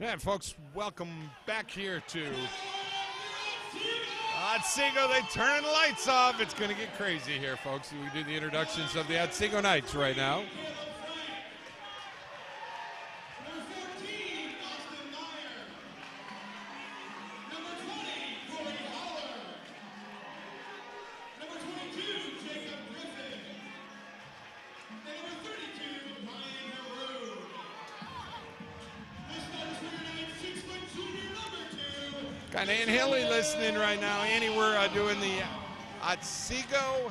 And folks, welcome back here to Otsego. They turn the lights off. It's going to get crazy here, folks. We do the introductions of the Otsego Knights right now. Got Ann Haley listening right now. Annie, we're doing the Otsego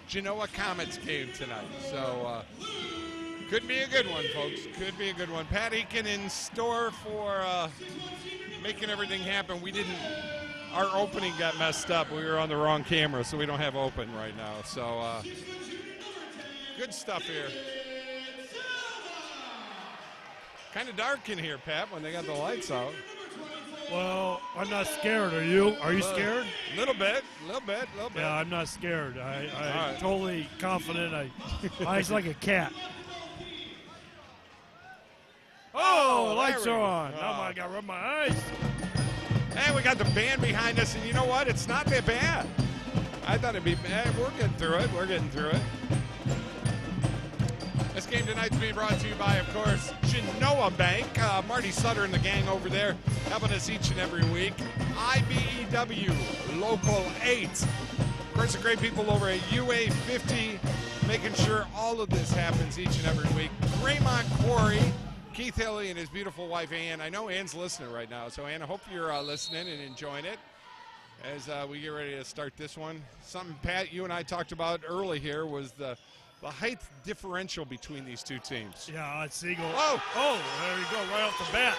Genoa Comets game tonight. So could be a good one, folks. Could be a good one. Pat Eakin in store for making everything happen. Our opening got messed up. We were on the wrong camera, so we don't have open right now. So good stuff here. Kind of dark in here, Pat, when they got the lights out. Well, I'm not scared. Are you? Are you scared? A little bit. Yeah, I'm not scared. I'm right. Totally confident. Eyes like a cat. Oh, lights are on. Oh, I got to rub my eyes. Hey, we got the band behind us, and you know what? It's not that bad. I thought it'd be bad. We're getting through it. This game tonight's being brought to you by, of course, Genoa Bank. Marty Sutter and the gang over there helping us each and every week. IBEW, Local 8. Of course, the great people over at UA50 making sure all of this happens each and every week. Graymont Quarry, Keith Haley and his beautiful wife, Ann. I know Ann's listening right now, so Ann, I hope you're listening and enjoying it as we get ready to start this one. Something, Pat, you and I talked about early here was the height differential between these two teams. Yeah, Otsego. Oh, there you go, right off the bat.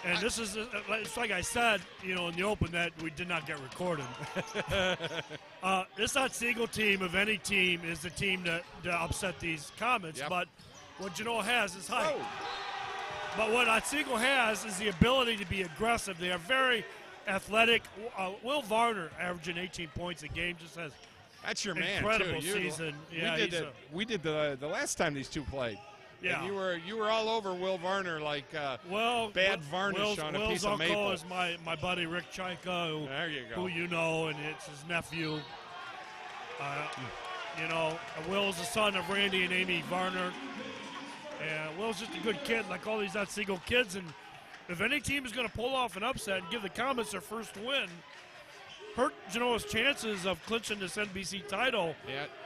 And this is, it's like I said, in the open that we did not get recorded. This Otsego team, of any team, is the team to upset these Comets. Yep. But what Genoa has is height. Oh. But what Otsego has is the ability to be aggressive. They are very athletic. Will Varner, averaging 18 points a game, just has that's your man. Incredible season. Yeah, we did the last time these two played. Yeah, and you were all over Will Varner like bad varnish on a piece of maple. Will's uncle is my buddy Rick Chaika, there you go. Who you know, and it's his nephew. Will's the son of Randy and Amy Varner, and Will's just a good kid, like all these Otsego kids. And if any team is going to pull off an upset and give the Comets their first win, hurt Genoa's chances of clinching this NBC title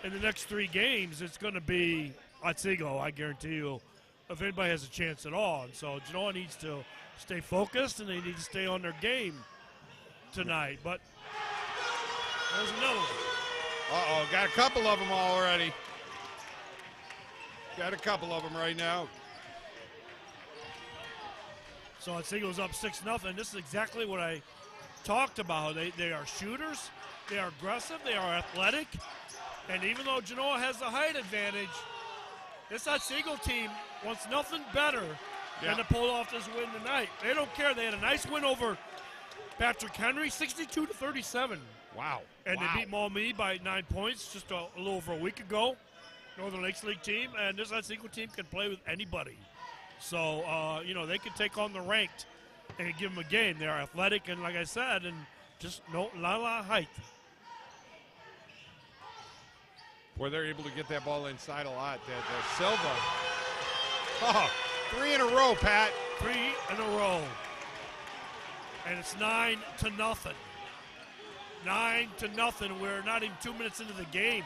in the next 3 games, it's going to be Otsego, I guarantee you, if anybody has a chance at all. And so Genoa needs to stay focused, and they need to stay on their game tonight. But there's another one. Got a couple of them already. Got a couple of them right now. So Otsego's up 6-0. This is exactly what I talked about. They are shooters. They are aggressive. They are athletic. And even though Genoa has the height advantage, this Otsego team wants nothing better than to pull off this win tonight. They don't care. They had a nice win over Patrick Henry, 62-37. Wow. And they beat Maumee by 9 points just a little over a week ago. Northern Lakes League team. And this Otsego team can play with anybody. So, they can take on the ranked and give them a game. They're athletic and, like I said, and just la height. Boy, they're able to get that ball inside a lot. Silva. 3 in a row, Pat. 3 in a row. And it's 9-0. 9-0. We're not even 2 minutes into the game.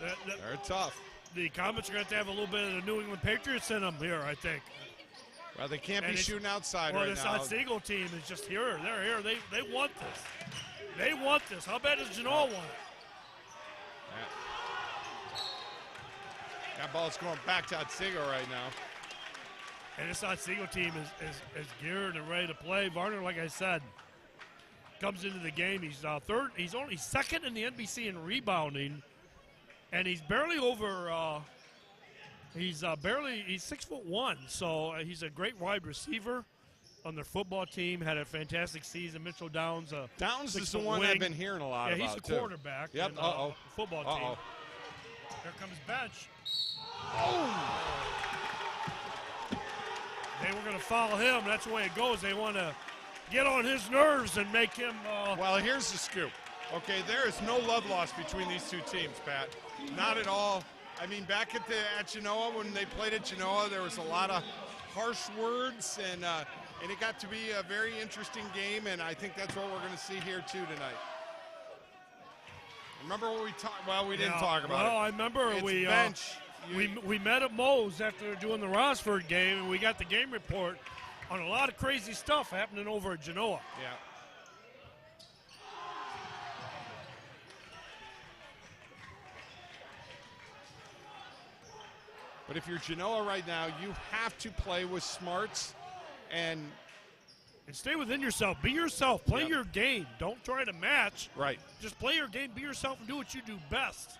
They're tough. The Comets are going to have a little bit of the New England Patriots in them here, I think. Well, they can't And be shooting outside well, right this now. Otsego team is just here. They're here. They want this. They want this. How bad does Genoa want it? That ball's going back to Otsego right now. And this Otsego team is geared and ready to play. Varner, like I said, comes into the game. He's third. He's only second in the NBC in rebounding, and he's barely over. He's 6'1", so he's a great wide receiver on their football team. Had a fantastic season. Mitchell Downs. Downs is the one wing. I've been hearing a lot about. Yeah, he's the quarterback. Yep. In, football team. Here comes bench. Oh! They were going to foul him. That's the way it goes. They want to get on his nerves and make him. Well, here's the scoop. Okay, there is no love lost between these two teams, Pat. Not at all. I mean, back at Genoa, when they played at Genoa, there was a lot of harsh words, and it got to be a very interesting game, and I think that's what we're going to see here, too, tonight. Remember what we talked? Well, we didn't talk about it. Well, I remember we met at Moe's after doing the Rossford game, and we got the game report on a lot of crazy stuff happening over at Genoa. Yeah. But if you're Genoa right now, you have to play with smarts and stay within yourself. Be yourself. Play your game. Don't try to match. Right. Just play your game. Be yourself and do what you do best.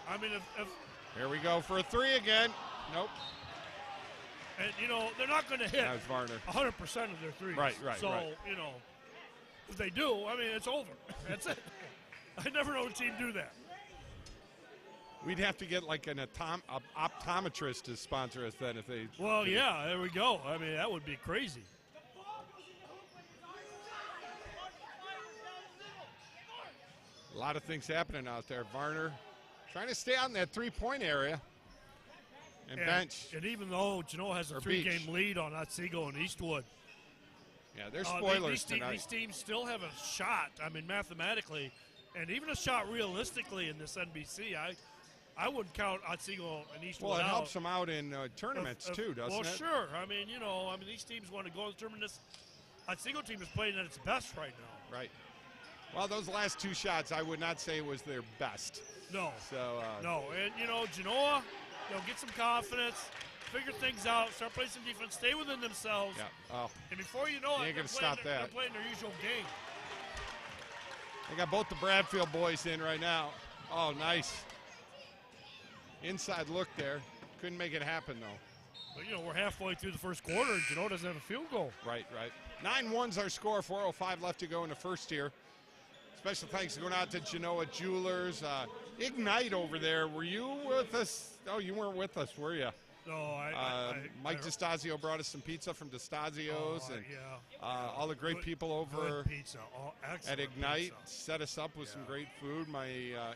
I mean, if here we go for a three again. Nope. And, they're not going to hit 100% of their threes. Right. So, if they do, I mean, it's over. That's it. I never know a team do that. We'd have to get like an optometrist to sponsor us then if they. Well, yeah, there we go. I mean, that would be crazy. A lot of things happening out there. Varner trying to stay out in that three-point area. And bench. And even though Genoa has a three-game lead on Otsego and Eastwood. Yeah, they're spoilers tonight. These teams still have a shot, I mean, mathematically, and even a shot realistically in this NBC. I wouldn't count Otsego and Eastwood out. Well, it helps them out in tournaments, too, doesn't it? Well, sure. I mean, these teams want to go to the tournament. This Otsego team is playing at its best right now. Right. Well, those last two shots, I would not say was their best. No. So. No, and, Genoa, get some confidence, figure things out, start playing some defense, stay within themselves. Yeah. Oh. And before you know it, they're playing their usual game. They got both the Bradfield boys in right now. Oh, nice. Inside look there. Couldn't make it happen, though. But, we're halfway through the first quarter, and Genoa doesn't have a field goal. Right. 9-1's our score, 4:05 left to go in the first here. Special thanks going out to Genoa Jewelers. Ignite over there. Were you with us? Oh, you weren't with us, were you? No, Mike DeStazio brought us some pizza from DeStazio's, and all the great people over at Ignite set us up with some great food. My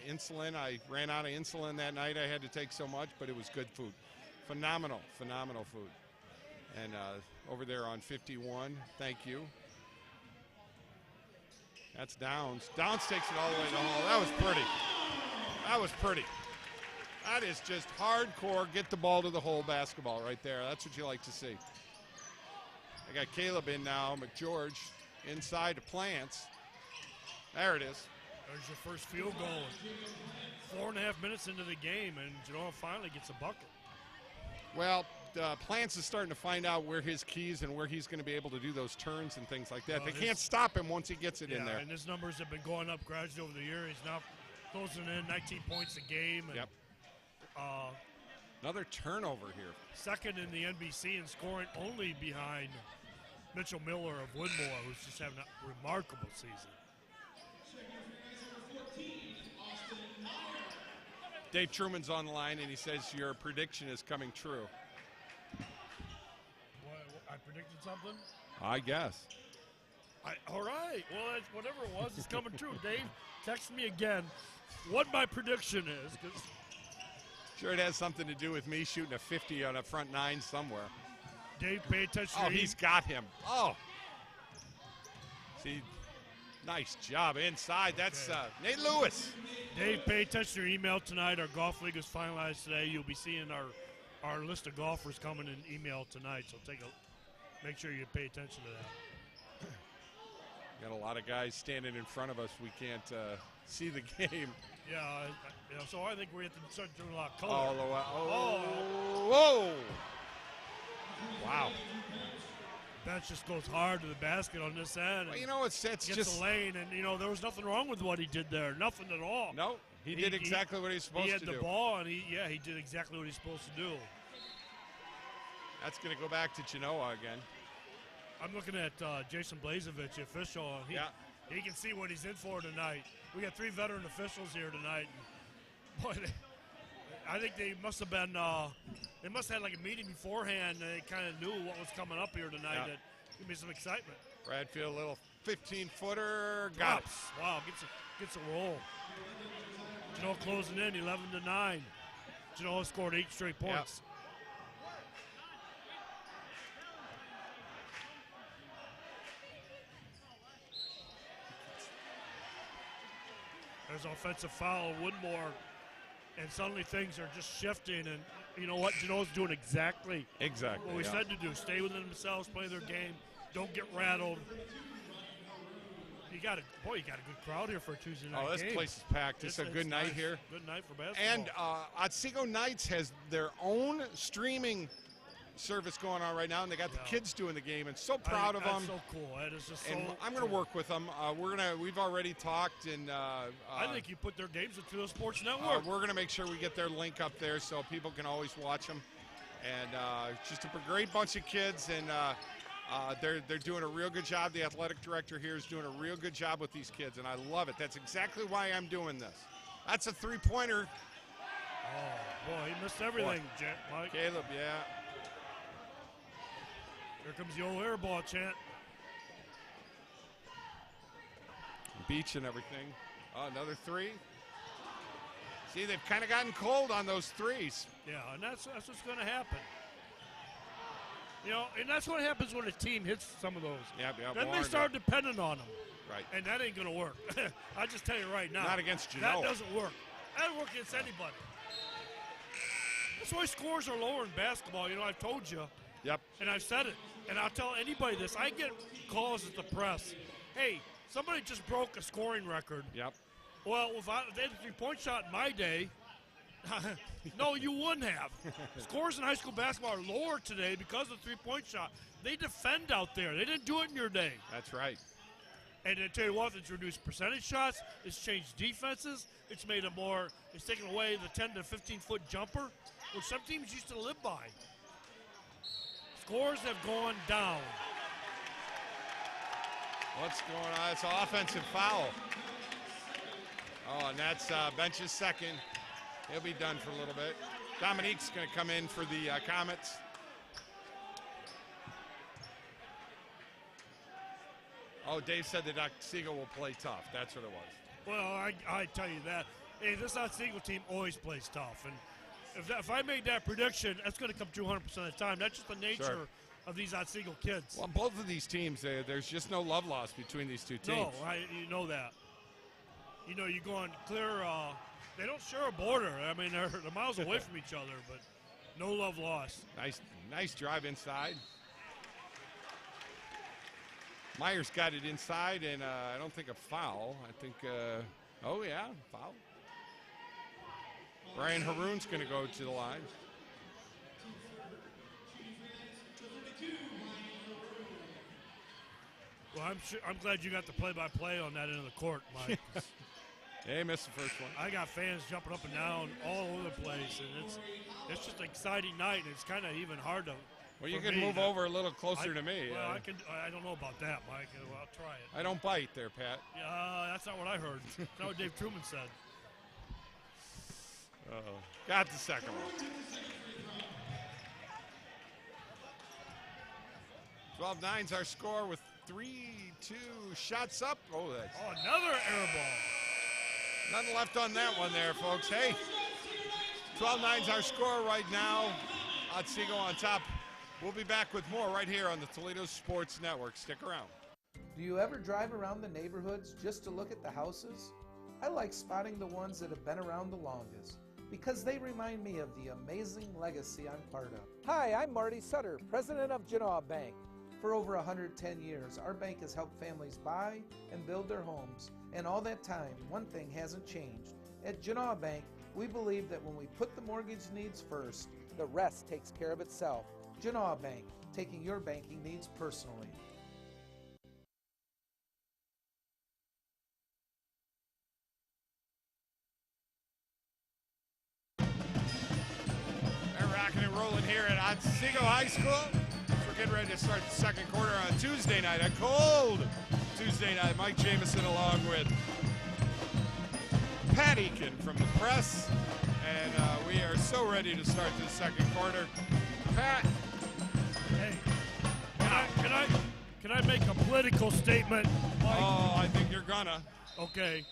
insulin, I ran out of insulin that night. I had to take so much, but it was good food. Phenomenal food. And over there on 51, thank you. That's Downs. Downs takes it all the way to the hole. That was pretty. That is just hardcore, get the ball to the hole basketball right there. That's what you like to see. I got Caleb in now, McGeorge inside to Plants. There it is. There's your first field goal. 4.5 minutes into the game, and Genoa finally gets a bucket. Well, Plants is starting to find out where his keys and where he's going to be able to do those turns and things like that. They can't stop him once he gets it in there. And his numbers have been going up gradually over the year. He's now closing in 19 points a game. And, yep. Another turnover here. Second in the NBC in scoring, only behind Mitchell Miller of Woodmore, who's just having a remarkable season. Dave Truman's on the line, and he says your prediction is coming true. I predicted something? I guess. All right. Well, whatever it was, it's coming true. Dave, text me again what my prediction is. Sure, it has something to do with me shooting a 50 on a front nine somewhere. Dave, pay attention. Oh, he's got him. Oh. See, nice job inside. That's Nate Lewis. Dave, pay attention to your email tonight. Our golf league is finalized today. You'll be seeing our list of golfers coming in email tonight, so make sure you pay attention to that. Got a lot of guys standing in front of us. We can't see the game. Yeah, so I think we have to start doing a lot of color. All the way. Whoa! Wow. Bench just goes hard to the basket on this end. Well, you know, it's gets just a lane, and there was nothing wrong with what he did there. Nothing at all. No, he did exactly what he's supposed to do. He had the ball, and he did exactly what he's supposed to do. That's going to go back to Genoa again. I'm looking at Jason Blazevich, the official. He can see what he's in for tonight. We got 3 veteran officials here tonight. Boy, I think they must have been. They must have had like a meeting beforehand. They kind of knew what was coming up here tonight. That give me some excitement. Bradfield, a little 15-footer, got it. Wow, gets a roll. Genoa closing in 11-9. Genoa scored 8 straight points. Yep. There's an offensive foul, Woodmore, and suddenly things are just shifting. And you know what? Genoa's doing exactly what we said to do. Stay within themselves, play their game, don't get rattled. You got a good crowd here for a Tuesday night game. This place is packed. It's a good night here. Good night for basketball. And Otsego Knights has their own streaming service going on right now, and they got the kids doing the game, and so proud of them. That's so cool. That is just and so I'm going to work with them. We've already talked, and I think you put their games at Toledo Sports Network. We're going to make sure we get their link up there so people can always watch them. And just a great bunch of kids, and they're doing a real good job. The athletic director here is doing a real good job with these kids, and I love it. That's exactly why I'm doing this. That's a 3-pointer. Oh boy, he missed everything, Mike. Caleb, yeah. Here comes the old air ball chant. Beach and everything. Oh, another 3. See, they've kind of gotten cold on those 3s. Yeah, and that's what's going to happen. And that's what happens when a team hits some of those. Then they start depending on them. Right. And that ain't going to work. I just tell you right now. Not against Genoa. That doesn't work. That doesn't work against anybody. That's why scores are lower in basketball. I've told you. Yep. And I've said it. And I'll tell anybody this. I get calls at the press. Hey, somebody just broke a scoring record. Yep. Well, if they had a 3-point shot in my day, no, you wouldn't have. Scores in high school basketball are lower today because of the 3-point shot. They defend out there. They didn't do it in your day. That's right. And I tell you what, it's reduced percentage shots. It's changed defenses. It's made it's taken away the 10 to 15-foot jumper, which some teams used to live by. Scores have gone down. What's going on? It's an offensive foul. Oh, and that's Bench's second. He'll be done for a little bit. Dominique's going to come in for the Comets. Oh, Dave said that Otsego will play tough. That's what it was. Well, I tell you that. Hey, this Otsego team always plays tough. And if I made that prediction, that's going to come true 100% of the time. That's just the nature of these Otsego kids. Well, both of these teams, there's just no love lost between these two teams. No, you know that. You're going clear. They don't share a border. I mean, they're miles away from each other, but no love lost. Nice drive inside. Myers got it inside, and I don't think a foul. I think, foul. Brian Haroon's going to go to the line. Well, I'm glad you got the play-by-play on that end of the court, Mike. He missed the first one. I got fans jumping up and down all over the place, and it's just an exciting night, and it's kind of even hard to. Well, you can move over a little closer to me. Well, I don't know about that, Mike. Well, I'll try it. I don't bite there, Pat. Yeah, that's not what I heard. That's not what Dave Truman said. Uh-oh. Got the second one. 12-9's our score with 3-2 shots up. Another air ball. Nothing left on that one there, folks. Hey, 12-9's our score right now. Otsego on top. We'll be back with more right here on the Toledo Sports Network. Stick around. Do you ever drive around the neighborhoods just to look at the houses? I like spotting the ones that have been around the longest, because they remind me of the amazing legacy I'm part of. Hi, I'm Marty Sutter, president of Genoa Bank. For over 110 years, our bank has helped families buy and build their homes. And all that time, one thing hasn't changed. At Genoa Bank, we believe that when we put the mortgage needs first, the rest takes care of itself. Genoa Bank, taking your banking needs personally. They're rocking and rolling here at Otsego High School. We're getting ready to start the second quarter on Tuesday night, a cold Tuesday night. Mike Jamison along with Pat Eakin from the press, and we are so ready to start the second quarter. Pat. Hey, can I make a political statement, Mike? Oh, I think you're gonna. Okay.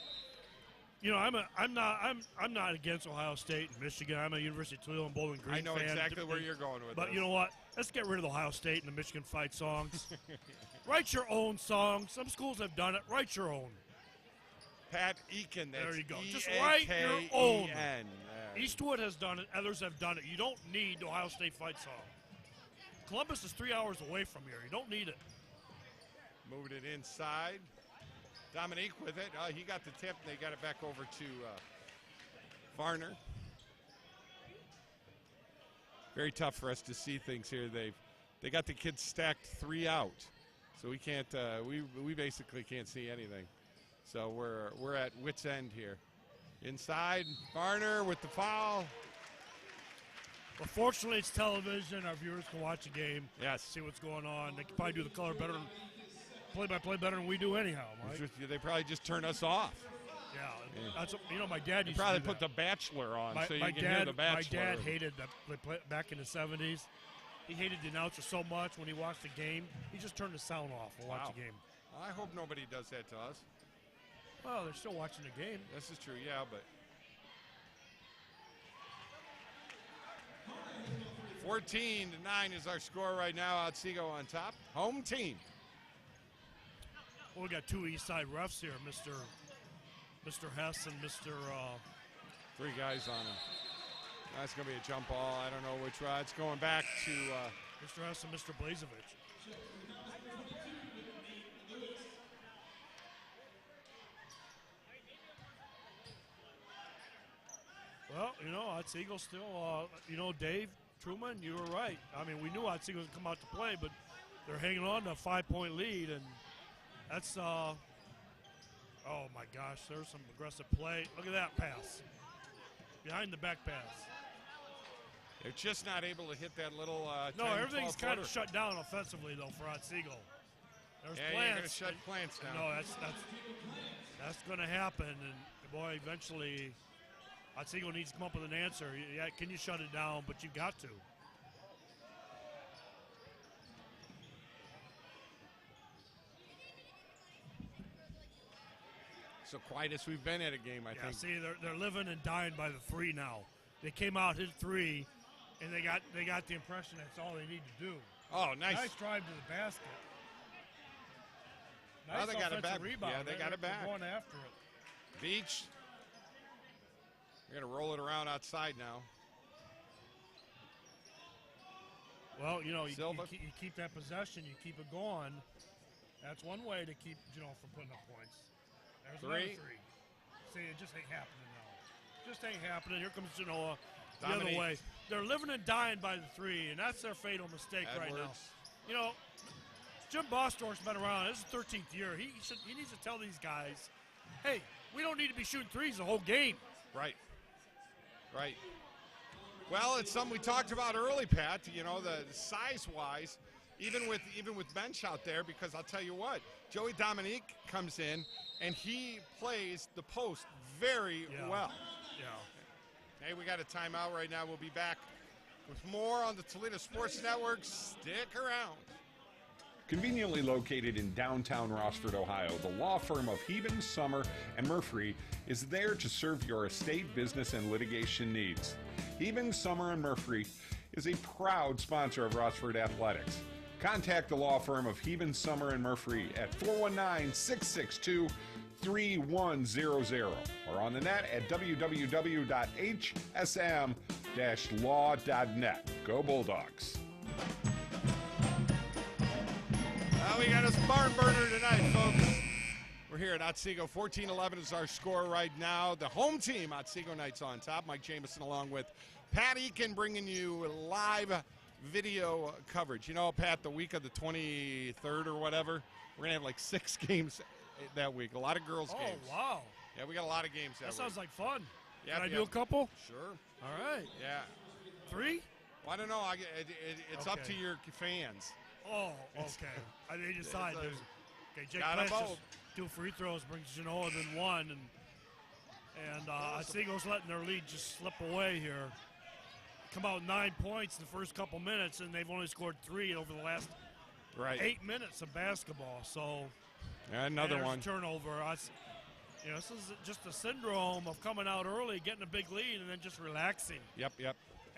You know, I'm not against Ohio State and Michigan. I'm a University of Toledo and Bowling Green I know fan. exactly where you're going with But this. you know what? Let's get rid of the Ohio State and the Michigan fight songs. Write your own song. Some schools have done it. Write your own. Pat Eakin. That's There you go. Just write your own. E-A-K-E-N. Eastwood has done it. Others have done it. You don't need the Ohio State fight song. Columbus is 3 hours away from here. You don't need it. Moving it inside. Dominique with it. He got the tip, and they got it back over to Varner. Very tough for us to see things here. They got the kids stacked 3 out, so we can't. We basically can't see anything. So we're at wit's end here. Inside, Varner with the foul. But fortunately, it's television. Our viewers can watch the game. Yes. See what's going on. They can probably do the color better, play-by-play better than we do anyhow, Mike. They probably just turn us off. Yeah, that's my dad used probably to do put that. The Bachelor on so you my can dad, hear The Bachelor. My dad hated back in the 70s. He hated the announcer so much when he watched the game, he just turned the sound off and watched the game. I hope nobody does that to us. Well, they're still watching the game. This is true, yeah, but 14-9 is our score right now. Otsego on top. Home team. Well, we got two East Side refs here, Mr. Hess and Mr. 3 guys on him. That's going to be a jump ball. I don't know which one. It's going back to Mr. Hess and Mr. Blazevich. Well, you know, Otsego still, Dave Truman, you were right. I mean, we knew Otsego was going to come out to play, but they're hanging on to a 5-point lead, and that's, oh my gosh, there's some aggressive play. Look at that pass. Behind the back pass. They're just not able to hit that little no, 10, everything's 12 kind of footer. shut down offensively, though, for Otsego. There's Yeah, plants. you're going to shut plants down. No, that's going to happen, and boy, eventually Otsego needs to come up with an answer. Yeah, can you shut it down? But you've got to. So quiet as we've been at a game, I think. See, they're living and dying by the 3 now. They came out, hit 3, and they got the impression that's all they need to do. Oh, nice. Nice drive to the basket. Nice Well, they got it back. Rebound. Yeah, they got it back. They're going after it. Beach. They're going to roll it around outside now. Well, you know, you Silva. keep that possession, you keep it going. That's one way to keep, from putting up points. There's 3. another 3. See, it just ain't happening now. Just ain't happening. Here comes Genoa the Dominique. other way. They're living and dying by the 3, and that's their fatal mistake right now. You know, Jim Bostorff's been around. This is his 13th year. He needs to tell these guys, hey, we don't need to be shooting threes the whole game. Right. Right. Well, it's something we talked about early, Pat. You know, the size-wise, even with bench out there, because I'll tell you what, Joey Dominique comes in and he plays the post very well. Yeah. Hey, we got a timeout right now. We'll be back with more on the Toledo Sports Network. Stick around. Conveniently located in downtown Rossford, Ohio, the law firm of Heben, Summer, and Murphy is there to serve your estate, business, and litigation needs. Heben, Summer, and Murphy is a proud sponsor of Rossford Athletics. Contact the law firm of Heben, Summer, and Murphy at 419-662-3100 or on the net at www.hsm-law.net. Go Bulldogs. Well, we got a barn burner tonight, folks. We're here at Otsego. 14-11 is our score right now. The home team, Otsego Knights, on top. Mike Jamison along with Pat Eakin bringing you live video coverage. You know, Pat, the week of the 23rd or whatever, we're going to have like 6 games that week. A lot of girls' games. Oh, wow. Yeah, we got a lot of games that week. Sounds like fun. Yeah, Can I do a couple? Sure. All right. Yeah. 3? Well, I don't know. It's up to your fans. Oh, okay. They decide. Okay, Jake Got 'em Clash just both. 2 free throws, brings Genoa then 1, and Otsego's letting their lead just slip away here. Come out 9 points in the first couple minutes, and they've only scored 3 over the last 8 minutes of basketball. So another one. Turnover. This is just the syndrome of coming out early, getting a big lead, and then just relaxing. Yep.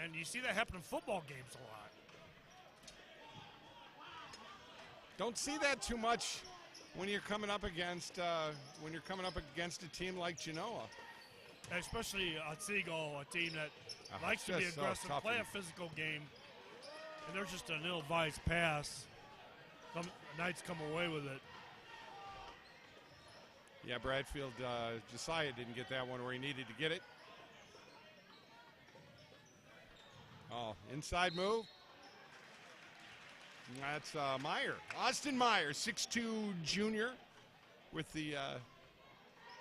And you see that happen in football games a lot. Don't see that too much when you're coming up against a team like Genoa. Especially Otsego, a team that likes to be aggressive, play a physical game, and there's just an ill-advised pass. Some Knights come away with it. Yeah, Bradfield, Josiah didn't get that one where he needed to get it. Oh, inside move. That's Meyer. Austin Meyer, 6'2" junior with the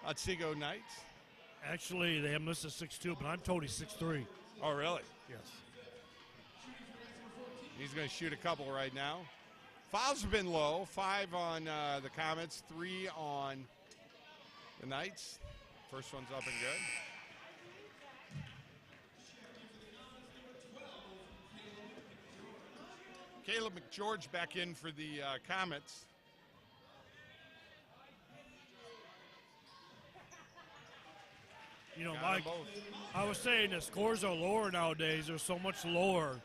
Otsego Knights. Actually, they have listed 6'2", but I'm told he's 6'3". Oh, really? Yes. He's going to shoot a couple right now. Fouls have been low. 5 on the Comets, 3 on the Knights. First one's up and good. Caleb McGeorge back in for the Comets. You know, Mike, I was saying the scores are lower nowadays. They're so much lower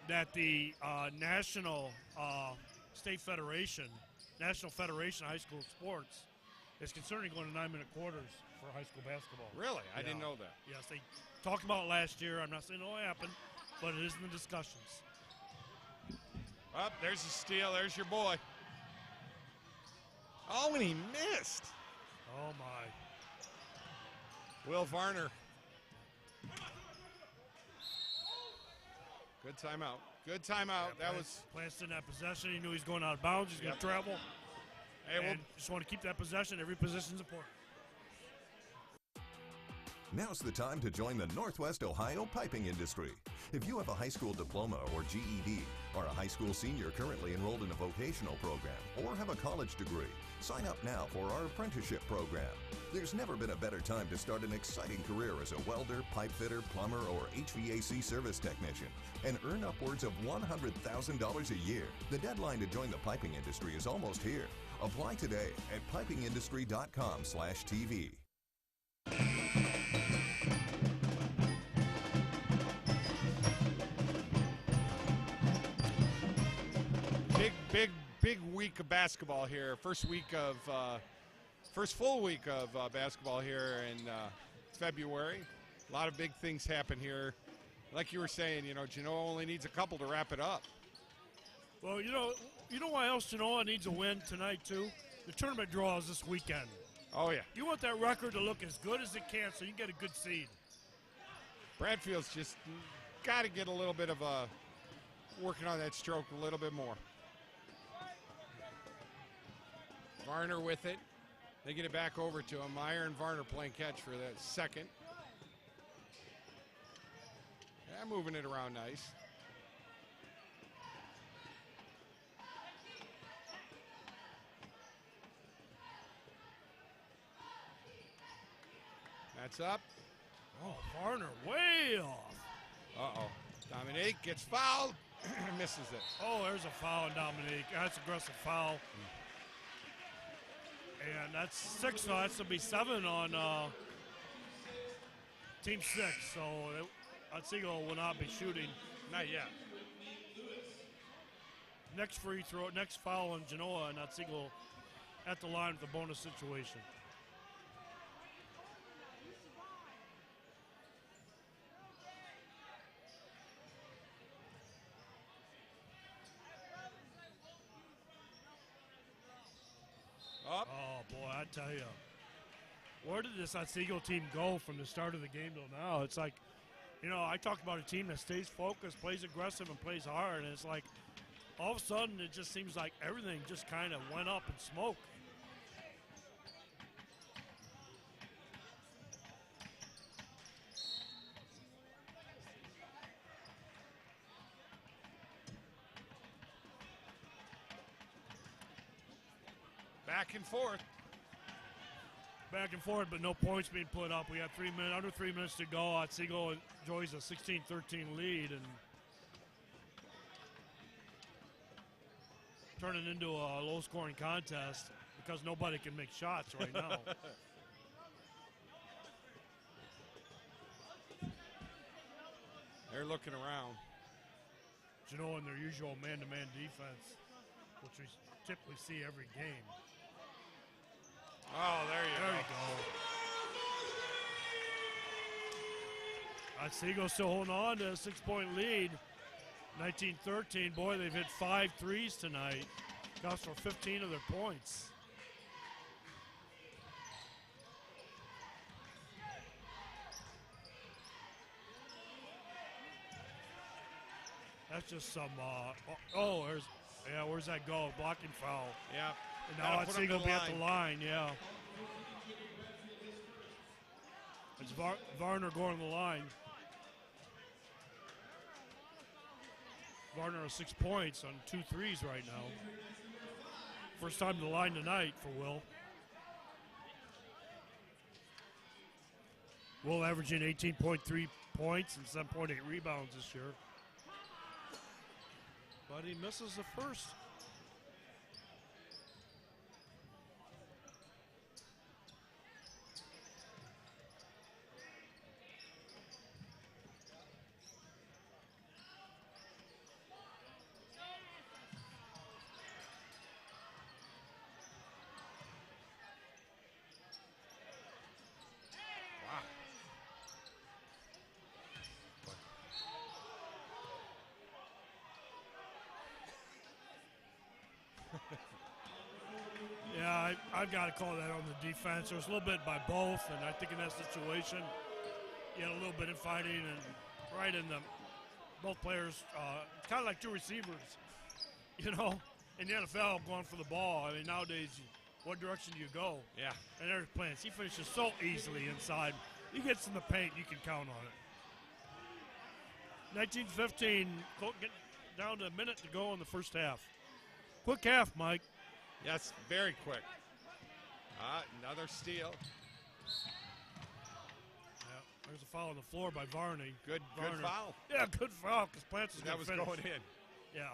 that the National Federation of High School Sports is considering going to 9-minute quarters for high school basketball. Really? I didn't know that. Yes, they talked about it last year. I'm not saying it'll happen, but it is in the discussions. Up, there's a steal. There's your boy. Oh, and he missed. Oh, my. Will Varner. Good timeout. Good timeout. Yeah, that was. Plants in that possession. He knew he's going out of bounds. He's going to travel. Hey, and just want to keep that possession. Every possession's important. Now's the time to join the Northwest Ohio piping industry. If you have a high school diploma or GED, are a high school senior currently enrolled in a vocational program, or have a college degree, sign up now for our apprenticeship program. There's never been a better time to start an exciting career as a welder, pipe fitter, plumber, or HVAC service technician and earn upwards of $100,000 a year. The deadline to join the piping industry is almost here. Apply today at pipingindustry.com/TV. Big week of basketball here. First full week of basketball here in February. A lot of big things happen here. Like you were saying, Genoa only needs a couple to wrap it up. Well, you know why else Genoa needs a win tonight too? The tournament draws this weekend. Oh yeah. You want that record to look as good as it can, so you get a good seed. Bradfield's just got to get a little bit of working on that stroke a little bit more. Varner with it. They get it back over to him. Meyer and Varner playing catch for that second. Yeah, moving it around nice. That's up. Oh, Varner way off. Uh-oh. Dominique gets fouled. Misses it. Oh, there's a foul on Dominique. That's aggressive foul. And that's 6, so that's going to be 7 on Team 6. So Otsego will not be shooting. Not yet. Next free throw, next foul on Genoa, and Otsego at the line with a bonus situation. Up. Oh, boy, I tell you. Where did this Otsego team go from the start of the game till now? It's like, you know, I talked about a team that stays focused, plays aggressive, and plays hard, and it's like all of a sudden it just seems like everything just kind of went up in smoke. Back and forth. Back and forth, but no points being put up. We have under 3 minutes to go. Otsego enjoys a 16-13 lead and turning into a low-scoring contest because nobody can make shots right now. They're looking around. Genoa in their usual man-to-man defense, which we typically see every game. Oh, there you go. Otsego still holding on to a 6-point lead. 19-13. Boy, they've hit 5 threes tonight. Cost for 15 of their points. That's just some. Where's that go? Blocking foul. Yeah. And now Otsego will be at the line. Yeah. It's Varner going to the line. Varner has 6 points on 2 threes right now. First time to the line tonight for Will. Will averaging 18.3 points and 7.8 rebounds this year. But he misses the first. Yeah, I've got to call that on the defense. There was a little bit by both, and I think in that situation, you had a little bit of fighting, and right in the both players, kind of like two receivers, you know, in the NFL going for the ball. I mean, nowadays, what direction do you go? Yeah. And there's plans. He finishes so easily inside. He gets in the paint, you can count on it. 19-15, get down to a minute to go in the first half. Quick half, Mike. Yes, very quick. Another steal. Yeah, there's a foul on the floor by Varney. Good foul. Yeah, good foul because Plants is That was finish. going in. Yeah.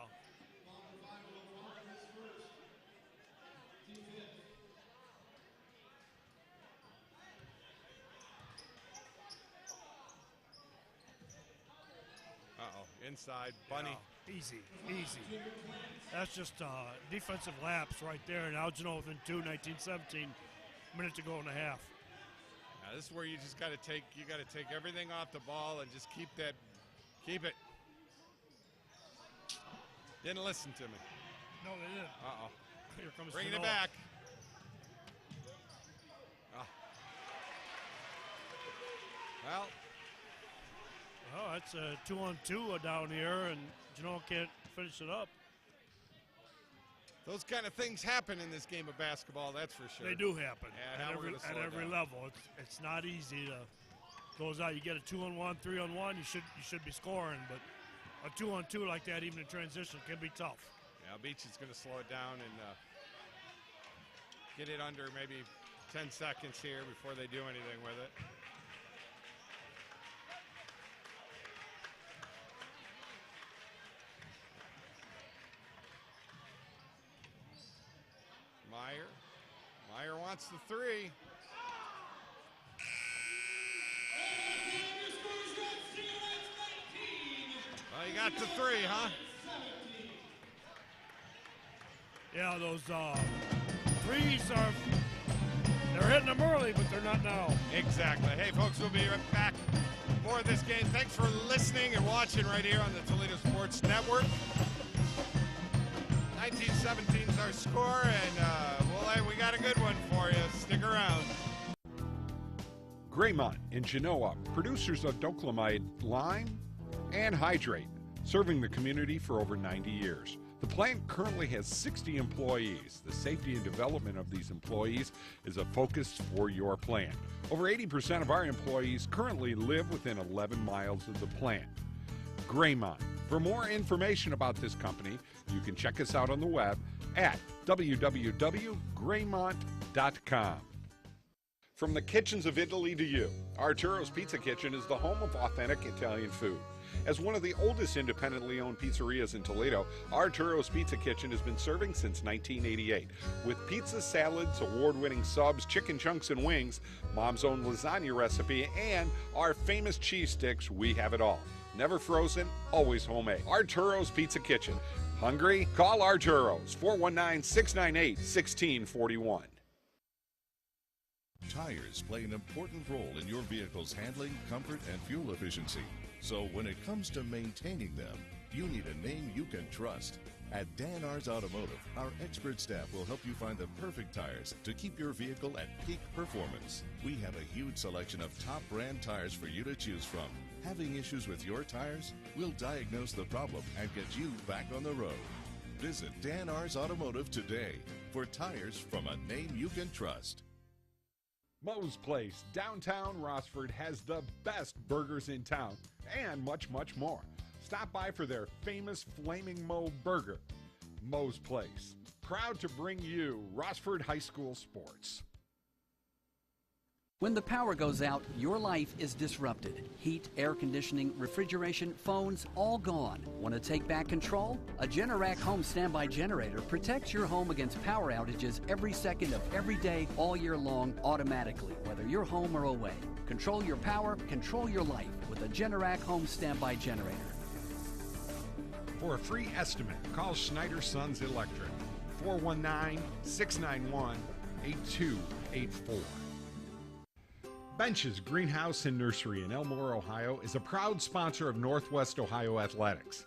Inside, Bunny. Yeah, easy. That's just defensive lapse right there. Now Genoa within 2, 19-17, minute to go in the half. Now this is where you just got to take everything off the ball and just keep it. Didn't listen to me. No, they didn't. Here comes Bringing Genoa. it back. Well, it's a 2-on-2 down here, and Genoa can't finish it up. Those kind of things happen in this game of basketball, that's for sure. They do happen at every level. It's not easy to close out. You get a 2-on-1, 3-on-1, you should be scoring, but a 2-on-2 like that, even in transition, can be tough. Yeah, Beach is going to slow it down and get it under maybe 10 seconds here before they do anything with it. Meyer wants the three. Well, you got the three, huh? Yeah, those threes are, they're hitting them early, but they're not now. Exactly. Hey, folks, we'll be right back. More of this game. Thanks for listening and watching right here on the Toledo Sports Network. 19-17 is our score, and we got a good one for you. Stick around. Graymont in Genoa, producers of Doclamide lime and hydrate, serving the community for over 90 years. The plant currently has 60 employees. The safety and development of these employees is a focus for your plant. Over 80% of our employees currently live within 11 miles of the plant. Graymont. For more information about this company, you can check us out on the web at www.graymont.com. From the kitchens of Italy to you, Arturo's Pizza Kitchen is the home of authentic Italian food. As one of the oldest independently owned pizzerias in Toledo, Arturo's Pizza Kitchen has been serving since 1988. With pizza, salads, award-winning subs, chicken chunks and wings, Mom's own lasagna recipe, and our famous cheese sticks, we have it all. Never frozen, always homemade. Arturo's Pizza Kitchen. Hungry? Call Arturo's, 419-698-1641. Tires play an important role in your vehicle's handling, comfort, and fuel efficiency. So when it comes to maintaining them, you need a name you can trust. At Dan R's Automotive, our expert staff will help you find the perfect tires to keep your vehicle at peak performance. We have a huge selection of top brand tires for you to choose from. Having issues with your tires? We'll diagnose the problem and get you back on the road. Visit Dan R's Automotive today for tires from a name you can trust. Moe's Place, downtown Rossford, has the best burgers in town and much, much more. Stop by for their famous Flaming Moe burger. Moe's Place, proud to bring you Rossford High School sports. When the power goes out, your life is disrupted. Heat, air conditioning, refrigeration, phones, all gone. Want to take back control? A Generac home standby generator protects your home against power outages every second of every day, all year long, automatically, whether you're home or away. Control your power, control your life with a Generac home standby generator. For a free estimate, call Schneider Sons Electric, 419-691-8284. Bench's Greenhouse and Nursery in Elmore, Ohio is a proud sponsor of Northwest Ohio Athletics.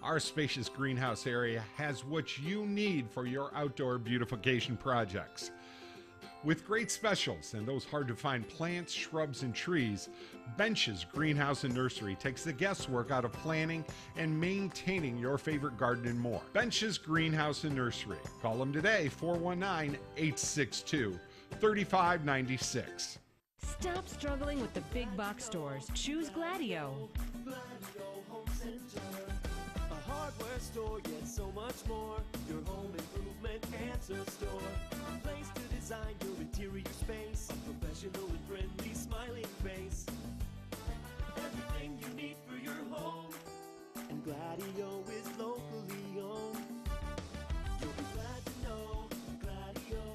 Our spacious greenhouse area has what you need for your outdoor beautification projects. With great specials and those hard-to-find plants, shrubs, and trees, Bench's Greenhouse and Nursery takes the guesswork out of planning and maintaining your favorite garden and more. Bench's Greenhouse and Nursery. Call them today, 419-862-3596. Stop struggling with the big box stores. Choose Gladio. A hardware store, yet so much more. Your home improvement answer store. A place to design your interior space. A professional and friendly smiling face. Everything you need for your home. And Gladio is locally owned. You'll be glad to know Gladio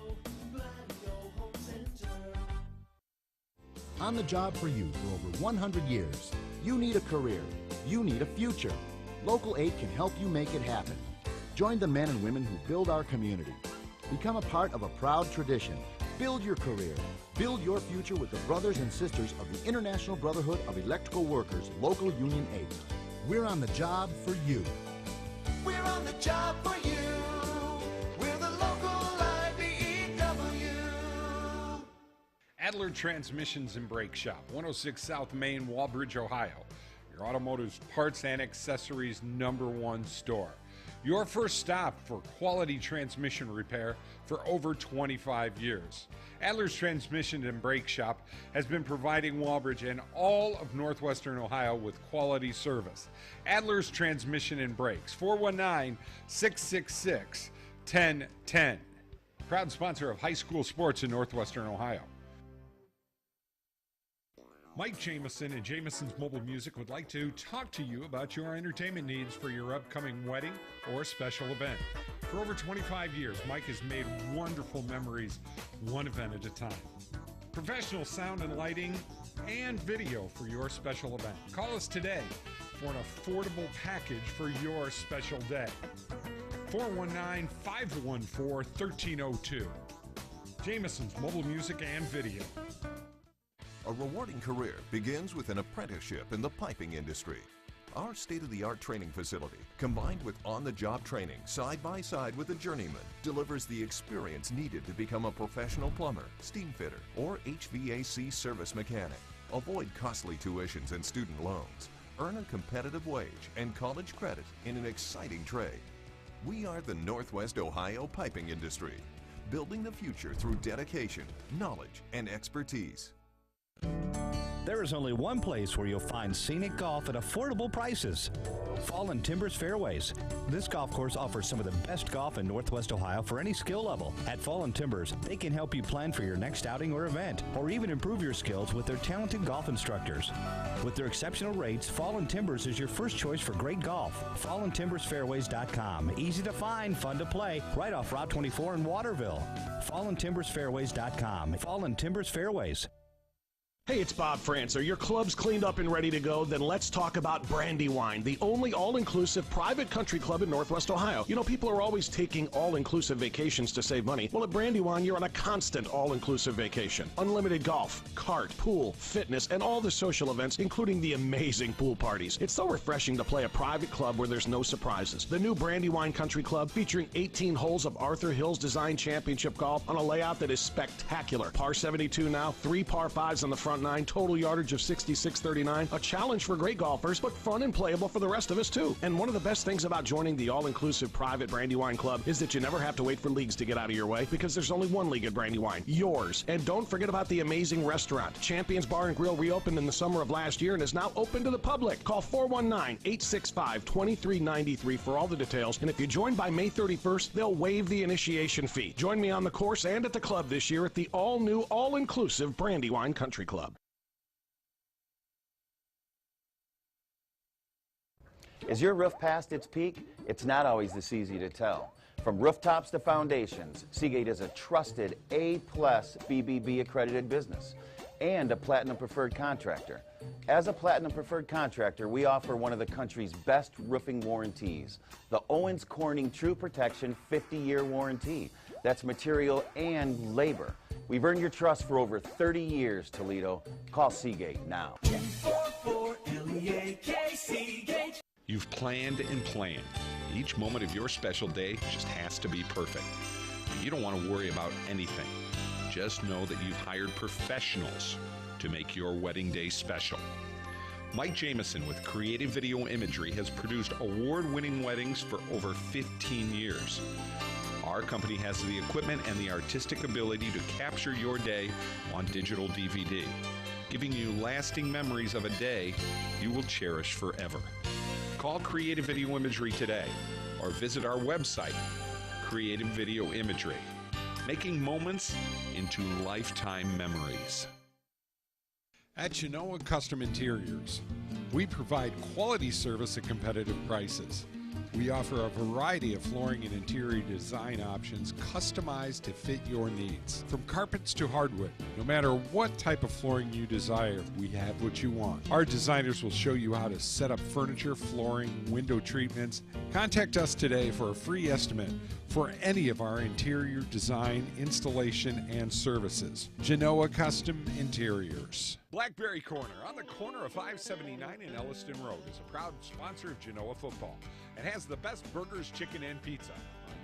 Home Center. On the job for you for over 100 years. You need a career. You need a future. Local 8 can help you make it happen. Join the men and women who build our community. Become a part of a proud tradition. Build your career. Build your future with the brothers and sisters of the International Brotherhood of Electrical Workers, Local Union 8. We're on the job for you. We're on the job for you. We're the local IBEW. Adler Transmissions and Brake Shop, 106 South Main, Walbridge, Ohio. Your automotive parts and accessories #1 store. Your first stop for quality transmission repair for over 25 years. Adler's Transmission and Brake Shop has been providing Walbridge and all of northwestern Ohio with quality service. Adler's Transmission and Brakes, 419-666-1010. Proud sponsor of high school sports in northwestern Ohio. Mike Jameson and Jameson's Mobile Music would like to talk to you about your entertainment needs for your upcoming wedding or special event. For over 25 years, Mike has made wonderful memories, one event at a time. Professional sound and lighting and video for your special event. Call us today for an affordable package for your special day. 419-514-1302. Jameson's Mobile Music and Video. A rewarding career begins with an apprenticeship in the piping industry. Our state-of-the-art training facility, combined with on-the-job training side by side with a journeyman, delivers the experience needed to become a professional plumber, steam fitter, or HVAC service mechanic. Avoid costly tuitions and student loans. Earn a competitive wage and college credit in an exciting trade. We are the Northwest Ohio piping industry, building the future through dedication, knowledge, and expertise. There is only one place where you'll find scenic golf at affordable prices. Fallen Timbers Fairways. This golf course offers some of the best golf in Northwest Ohio for any skill level. At Fallen Timbers, they can help you plan for your next outing or event, or even improve your skills with their talented golf instructors. With their exceptional rates, Fallen Timbers is your first choice for great golf. FallenTimbersFairways.com. Easy to find, fun to play, right off Route 24 in Waterville. FallenTimbersFairways.com. Fallen Timbers Fairways. Hey, it's Bob Francer. Your club's cleaned up and ready to go? Then let's talk about Brandywine, the only all-inclusive private country club in Northwest Ohio. You know, people are always taking all-inclusive vacations to save money. Well, at Brandywine, you're on a constant all-inclusive vacation. Unlimited golf, kart, pool, fitness, and all the social events, including the amazing pool parties. It's so refreshing to play a private club where there's no surprises. The new Brandywine Country Club, featuring 18 holes of Arthur Hills Design Championship golf on a layout that is spectacular. Par 72 now, 3 par 5s on the front 9, total yardage of 6639. A challenge for great golfers, but fun and playable for the rest of us too. And one of the best things about joining the all-inclusive private Brandywine Club is that you never have to wait for leagues to get out of your way, because there's only one league at Brandywine, yours. And don't forget about the amazing restaurant. Champions Bar and Grill reopened in the summer of last year and is now open to the public. Call 419-865-2393 for all the details. And if you join by May 31st, they'll waive the initiation fee. Join me on the course and at the club this year at the all-new, all-inclusive Brandywine Country Club. Is your roof past its peak? It's not always this easy to tell. From rooftops to foundations, Seagate is a trusted A-plus BBB accredited business and a Platinum Preferred contractor. As a Platinum Preferred contractor, we offer one of the country's best roofing warranties, the Owens Corning True Protection 50-year warranty. That's material and labor. We've earned your trust for over 30 years, Toledo. Call Seagate now. Seagate. You've planned and planned. Each moment of your special day just has to be perfect. You don't want to worry about anything. Just know that you've hired professionals to make your wedding day special. Mike Jameson with Creative Video Imagery has produced award-winning weddings for over 15 years. Our company has the equipment and the artistic ability to capture your day on digital DVD, giving you lasting memories of a day you will cherish forever. Call Creative Video Imagery today or visit our website, Creative Video Imagery, making moments into lifetime memories. At Genoa Custom Interiors, we provide quality service at competitive prices. We offer a variety of flooring and interior design options customized to fit your needs. From carpets to hardwood, no matter what type of flooring you desire, we have what you want. Our designers will show you how to set up furniture, flooring, window treatments. Contact us today for a free estimate for any of our interior design, installation, and services. Genoa Custom Interiors. Blackberry Corner on the corner of 579 and Elliston Road is a proud sponsor of Genoa football and has the best burgers, chicken, and pizza.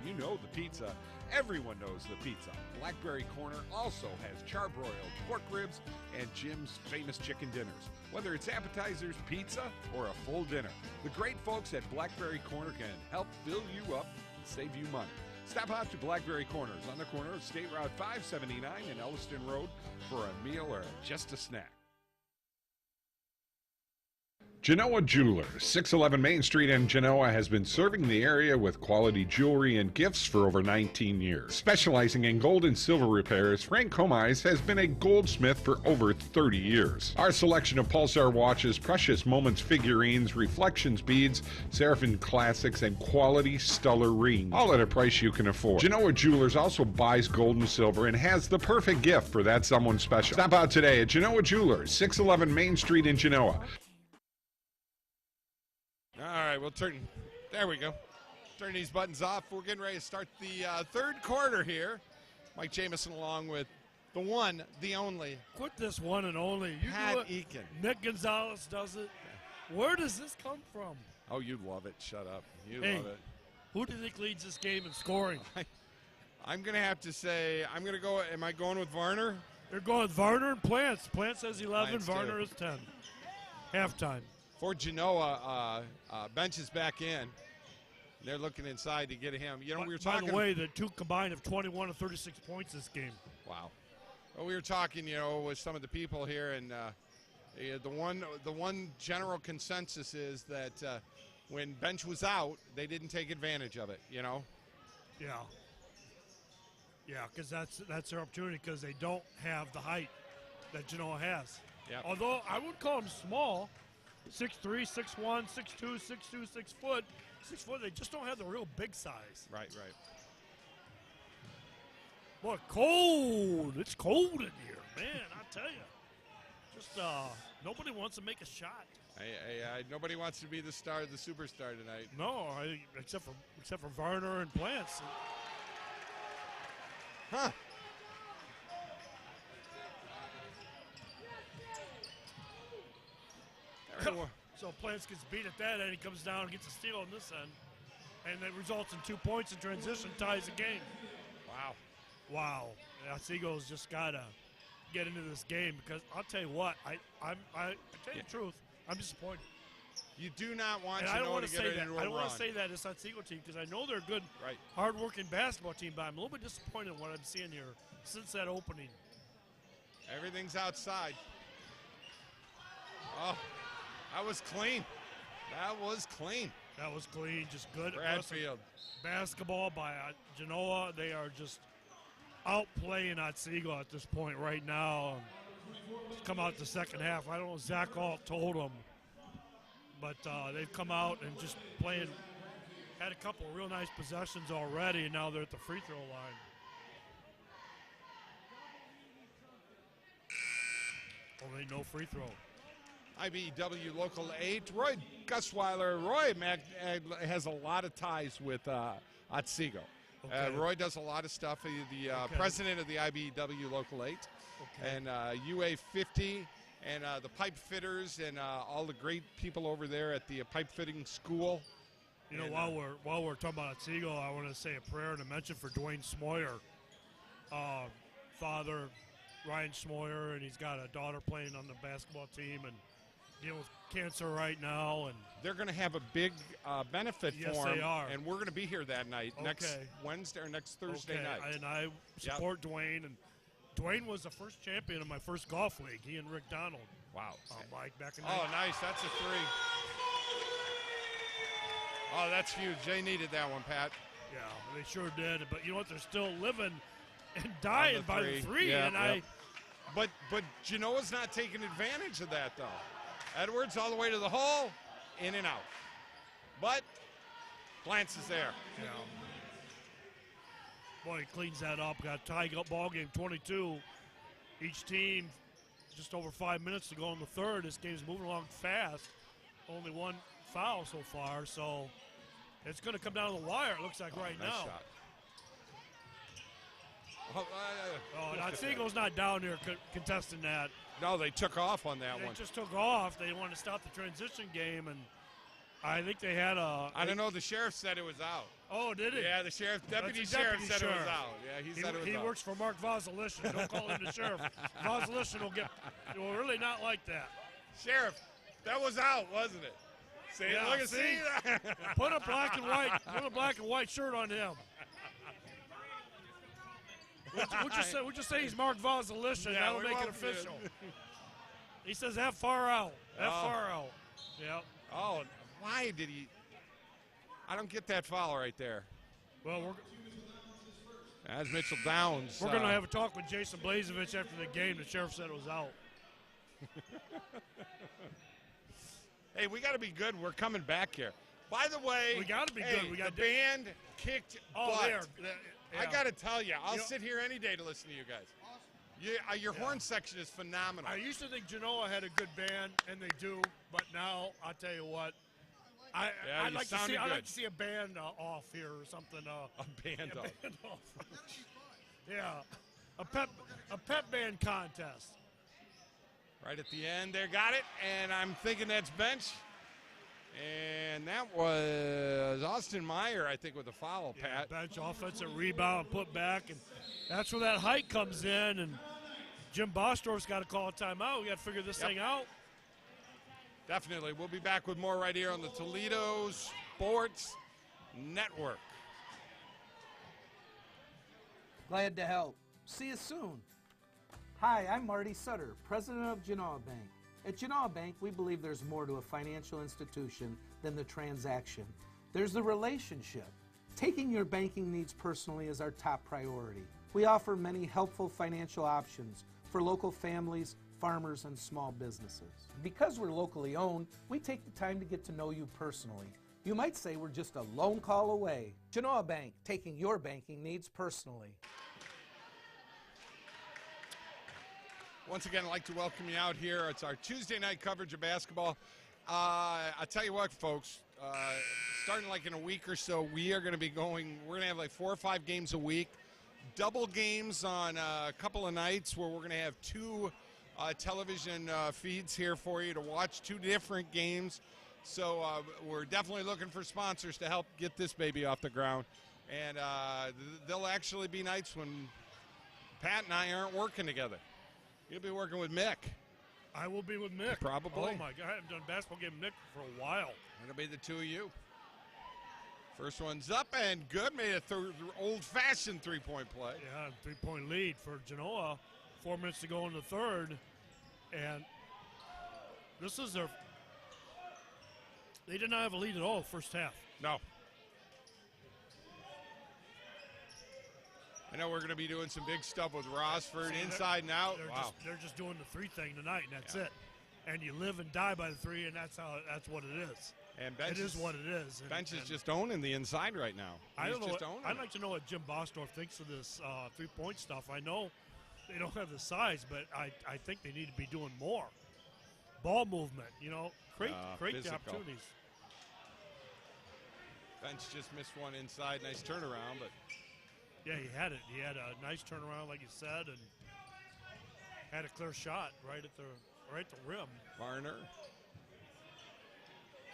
You know the pizza. Everyone knows the pizza. Blackberry Corner also has charbroiled pork ribs and Jim's famous chicken dinners. Whether it's appetizers, pizza, or a full dinner, the great folks at Blackberry Corner can help fill you up and save you money. Stop out to Blackberry Corners on the corner of State Route 579 and Elliston Road for a meal or just a snack. Genoa Jewelers, 611 Main Street in Genoa, has been serving the area with quality jewelry and gifts for over 19 years. Specializing in gold and silver repairs, Frank Comise has been a goldsmith for over 30 years. Our selection of Pulsar watches, Precious Moments figurines, Reflections beads, Seraphim classics, and quality Stellar rings, all at a price you can afford. Genoa Jewelers also buys gold and silver and has the perfect gift for that someone special. Stop out today at Genoa Jewelers, 611 Main Street in Genoa. All right, we'll turn. There we go. Turn these buttons off. We're getting ready to start the third quarter here. Mike Jamison along with the one, the only. Quit this one and only. You Pat do it. Eakin. Nick Gonzalez does it. Where does this come from? Oh, you love it. Shut up. You Hey, love it. Who do you think leads this game in scoring? I'm going to have to say, I'm going to go, am I going with Varner? They're going with Varner and Plants. Plants says 11, Plants Varner too. is 10. Halftime. For Genoa, Bench is back in. They're looking inside to get him. You know, we were talking. By the way, the two combined have 21 to 36 points this game. Wow. Well, we were talking, with some of the people here, and the one general consensus is that when Bench was out, they didn't take advantage of it. Yeah. Yeah, because that's their opportunity because they don't have the height that Genoa has. Yep. Although I would call them small, 6'3", 6'1", 6'2", 6'2", 6 foot. 6 foot, they just don't have the real big size. Right. Boy, cold. It's cold in here, man. I tell you, just nobody wants to make a shot. Nobody wants to be the superstar tonight. No, except for Varner and Plants. Huh. So Plants gets beat at that end. He comes down and gets a steal on this end. And that results in 2 points in transition, ties the game. Wow. Otsego's just got to get into this game because I'll tell you what, I tell you the truth, I'm disappointed. You do not want and I don't want to to get say it that. into a I don't want run. to say that it's Otsego team because I know they're a good, hard-working basketball team, but I'm a little bit disappointed in what I'm seeing here since that opening. Everything's outside. Oh, that was clean. That was clean. Just good. Bradfield. Basketball by Genoa. They are just outplaying Otsego at this point right now. Come out the second half. I don't know, Zach Alt told them. But they've come out and just playing, had a couple of real nice possessions already, and now they're at the free throw line. Only no free throw. IBEW Local 8, Roy Gusweiler. Roy has a lot of ties with Otsego. Okay. Roy does a lot of stuff. He's the president of the IBEW Local 8 and UA 50 and the pipe fitters and all the great people over there at the pipe fitting school. You know, while we're talking about Otsego, I want to say a prayer and a mention for Dwayne Smoyer, father Ryan Smoyer, and he's got a daughter playing on the basketball team and dealing with cancer right now. And they're going to have a big benefit for yes, him. they are. And we're going to be here that night, next Wednesday or next Thursday night. And I support Dwayne. And Dwayne was the first champion of my first golf league, he and Rick Donald. Wow. Mike, back in nice. That's a three. Oh, that's huge. They needed that one, Pat. Yeah, they sure did. But you know what? They're still living and dying by the three. But Genoa's not taking advantage of that, though. Edwards all the way to the hole, in and out. But Plants is there. Yeah. Boy, he cleans that up. Got a tie ball game, 22. Each team just over 5 minutes to go in the third. This game's moving along fast. Only one foul so far, so it's going to come down to the wire, it looks like right nice now. Shot. And Otsego's not down here contesting that. No, they took off on that one. They just took off. They wanted to stop the transition game, and I think they had a... I don't know. The sheriff said it was out. Oh, did he? Yeah, the deputy sheriff said it was out. Yeah, he said it was out. He works for Mark Voselishin. Don't call him the sheriff. Voselishin will really not like that. Sheriff, that was out, wasn't it? See, yeah, look at see that. Put a black and white shirt on him. We'll just say he's Mark Voselishin. Yeah, that'll make it official. He says that far out. Far out. Yep. Oh, why did he? I don't get that foul right there. Well, as Mitchell Downs. We're going to have a talk with Jason Blazevich after the game. The sheriff said it was out. Hey, we got to be good. We're coming back here. By the way, we got to be good. We got the band kicked butt. Yeah. I got to tell you, I'll sit here any day to listen to you guys. Your horn section is phenomenal. I used to think Genoa had a good band, and they do, but now I'll tell you what, I'd like to see a band off here or something. A band off. Band off. Yeah, a pep band contest. Right at the end there, got it, and I'm thinking that's bench. And that was Austin Meyer, I think, with a foul, Pat. Bench, offensive rebound, put back, and that's where that height comes in. And Jim Bostorff's got to call a timeout. We got to figure this thing out. Definitely. We'll be back with more right here on the Toledo Sports Network. Glad to help. See you soon. Hi, I'm Marty Sutter, president of Genoa Bank. At Genoa Bank, we believe there's more to a financial institution than the transaction. There's the relationship. Taking your banking needs personally is our top priority. We offer many helpful financial options for local families, farmers, and small businesses. Because we're locally owned, we take the time to get to know you personally. You might say we're just a lone call away. Genoa Bank, taking your banking needs personally. Once again, I'd like to welcome you out here. It's our Tuesday night coverage of basketball. I'll tell you what, folks, starting like in a week or so, we are going to be going, we're going to have like 4 or 5 games a week, double games on a couple of nights where we're going to have 2 television feeds here for you to watch 2 different games. So we're definitely looking for sponsors to help get this baby off the ground. And there'll actually be nights when Pat and I aren't working together. You'll be working with Mick. I will be with Mick. Probably. Oh, my God. I haven't done a basketball game with Mick for a while. It'll be the 2 of you. First one's up and good. Made a old-fashioned three-point play. Yeah, three-point lead for Genoa. 4 minutes to go in the third. And this is their – they did not have a lead at all first half. No. I know we're going to be doing some big stuff with Rossford inside and out. They're just doing the 3 thing tonight, and that's it. And you live and die by the 3, and that's what it is. And Bench it is what it is. Bench is just owning the inside right now. I'd like to know what Jim Bostorff thinks of this 3-point stuff. I know they don't have the size, but I think they need to be doing more. Ball movement, create the opportunities. Bench just missed one inside. Nice turnaround, but... Yeah, he had it. He had a nice turnaround, like you said, and had a clear shot right at the rim. Varner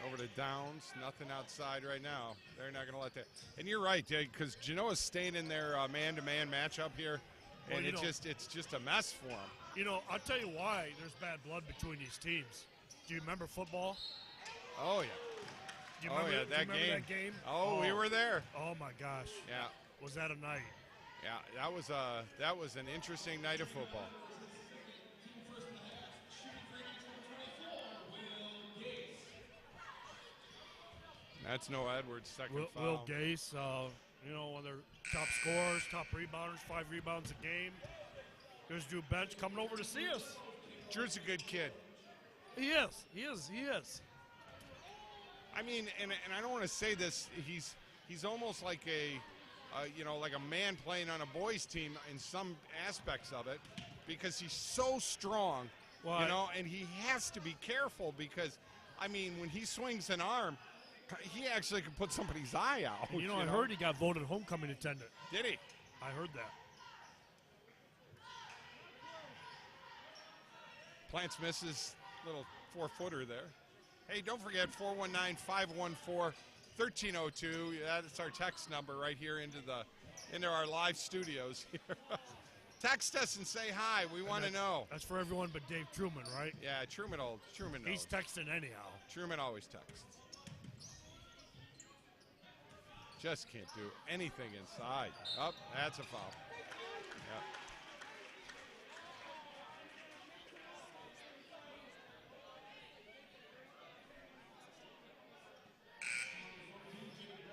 over to Downs. Nothing outside right now. They're not going to let that. And you're right, because Genoa's staying in their man-to-man matchup here, and it's just a mess for them. I'll tell you why there's bad blood between these teams. Do you remember football? Oh yeah. Do you remember that game? Oh, we were there. Oh my gosh. Yeah. Was that a night? Yeah, that was an interesting night of football. That's Noah Edwards' second foul. Will Gase, one of their top scorers, top rebounders, 5 rebounds a game. There's Drew Bench coming over to see us. Drew's a good kid. He is. I mean, and I don't want to say this. He's almost like like a man playing on a boys' team in some aspects of it, because he's so strong, and he has to be careful because, I mean, when he swings an arm, he actually can put somebody's eye out. I heard he got voted homecoming attendant. Did he? I heard that. Plants misses little 4-footer there. Hey, don't forget 419-514-1302. That's our text number right here into our live studios here. Text us and say hi. We want to know. That's for everyone but Dave Truman, right? Yeah, Truman knows. He's texting anyhow. Truman always texts. Just can't do anything inside. Oh, that's a foul. Yeah.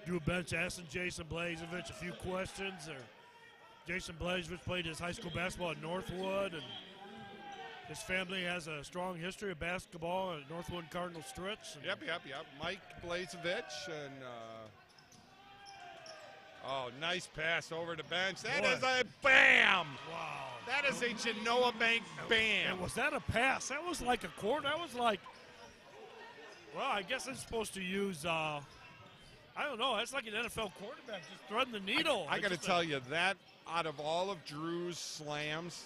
Drew Bench asking Jason Blazevich a few questions. Jason Blazevich played his high school basketball at Northwood, and his family has a strong history of basketball at Northwood Cardinal Stritch. Yep. Mike Blazevich and nice pass over to Bench. That is a bam! Wow. That is a Genoa Bank bam. And was that a pass? That was like a quarter. That was like Well, I guess I'm supposed to use, I don't know, that's like an NFL quarterback, just threading the needle. I got to tell you, that out of all of Drew's slams,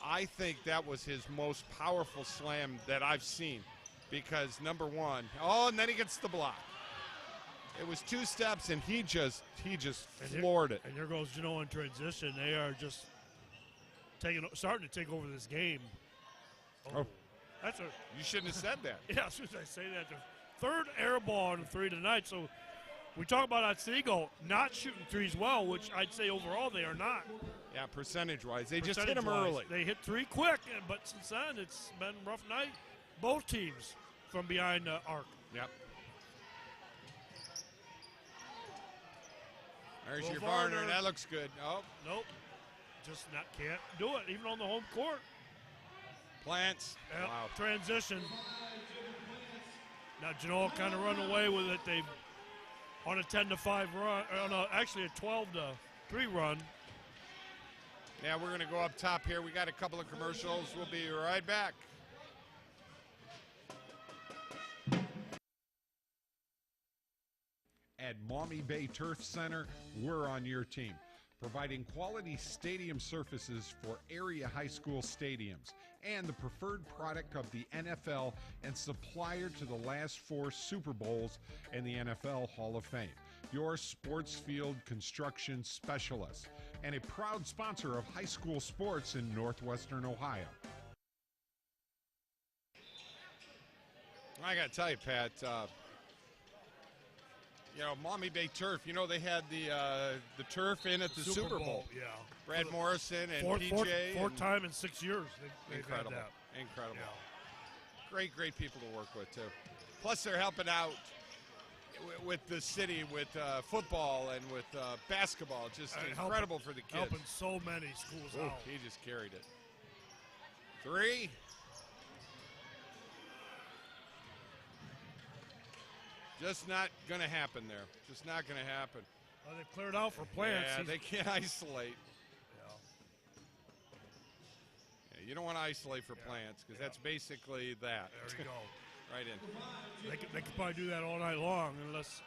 I think that was his most powerful slam that I've seen. Because, number one, and then he gets the block. It was 2 steps, and he just floored it. And here goes Genoa in transition. They are just starting to take over this game. Oh. That's You shouldn't have said that. Yeah, as soon as I say that, the third air ball on 3 tonight. So we talk about Otsego not shooting threes well, which I'd say overall they are not. Yeah, percentage-wise. They just hit them early. They hit 3 quick, but since then it's been a rough night. Both teams from behind the arc. Yep. There's Go your Varner. Varner. That looks good. Oh. Nope. Just can't do it, even on the home court. Plants. Yep. Wow. Transition. Now Genoa kind of run away with it. They've on a 10-5 run, actually a 12-3 run. Yeah, we're going to go up top here. We got a couple of commercials. We'll be right back. At Maumee Bay Turf Center, we're on your team, providing quality stadium surfaces for area high school stadiums and the preferred product of the NFL and supplier to the last 4 Super Bowls and the NFL Hall of Fame. Your sports field construction specialist and a proud sponsor of high school sports in Northwestern Ohio. I got to tell you, Pat, Maumee Bay Turf, they had the turf in at the Super Bowl. Yeah. Brad Morrison and fourth PJ. time in 6 years. They've Incredible. had that. Incredible. Yeah. Great people to work with, too. Plus, they're helping out with the city, with football and with basketball. Just incredible for the kids. Helping so many schools out. He just carried it. 3. Just not going to happen there. Just not going to happen. Well, they've cleared out for Plants. Yeah, they can't isolate. Yeah, you don't want to isolate for Plants because that's basically that. There you go. Right in. They could probably do that all night long unless,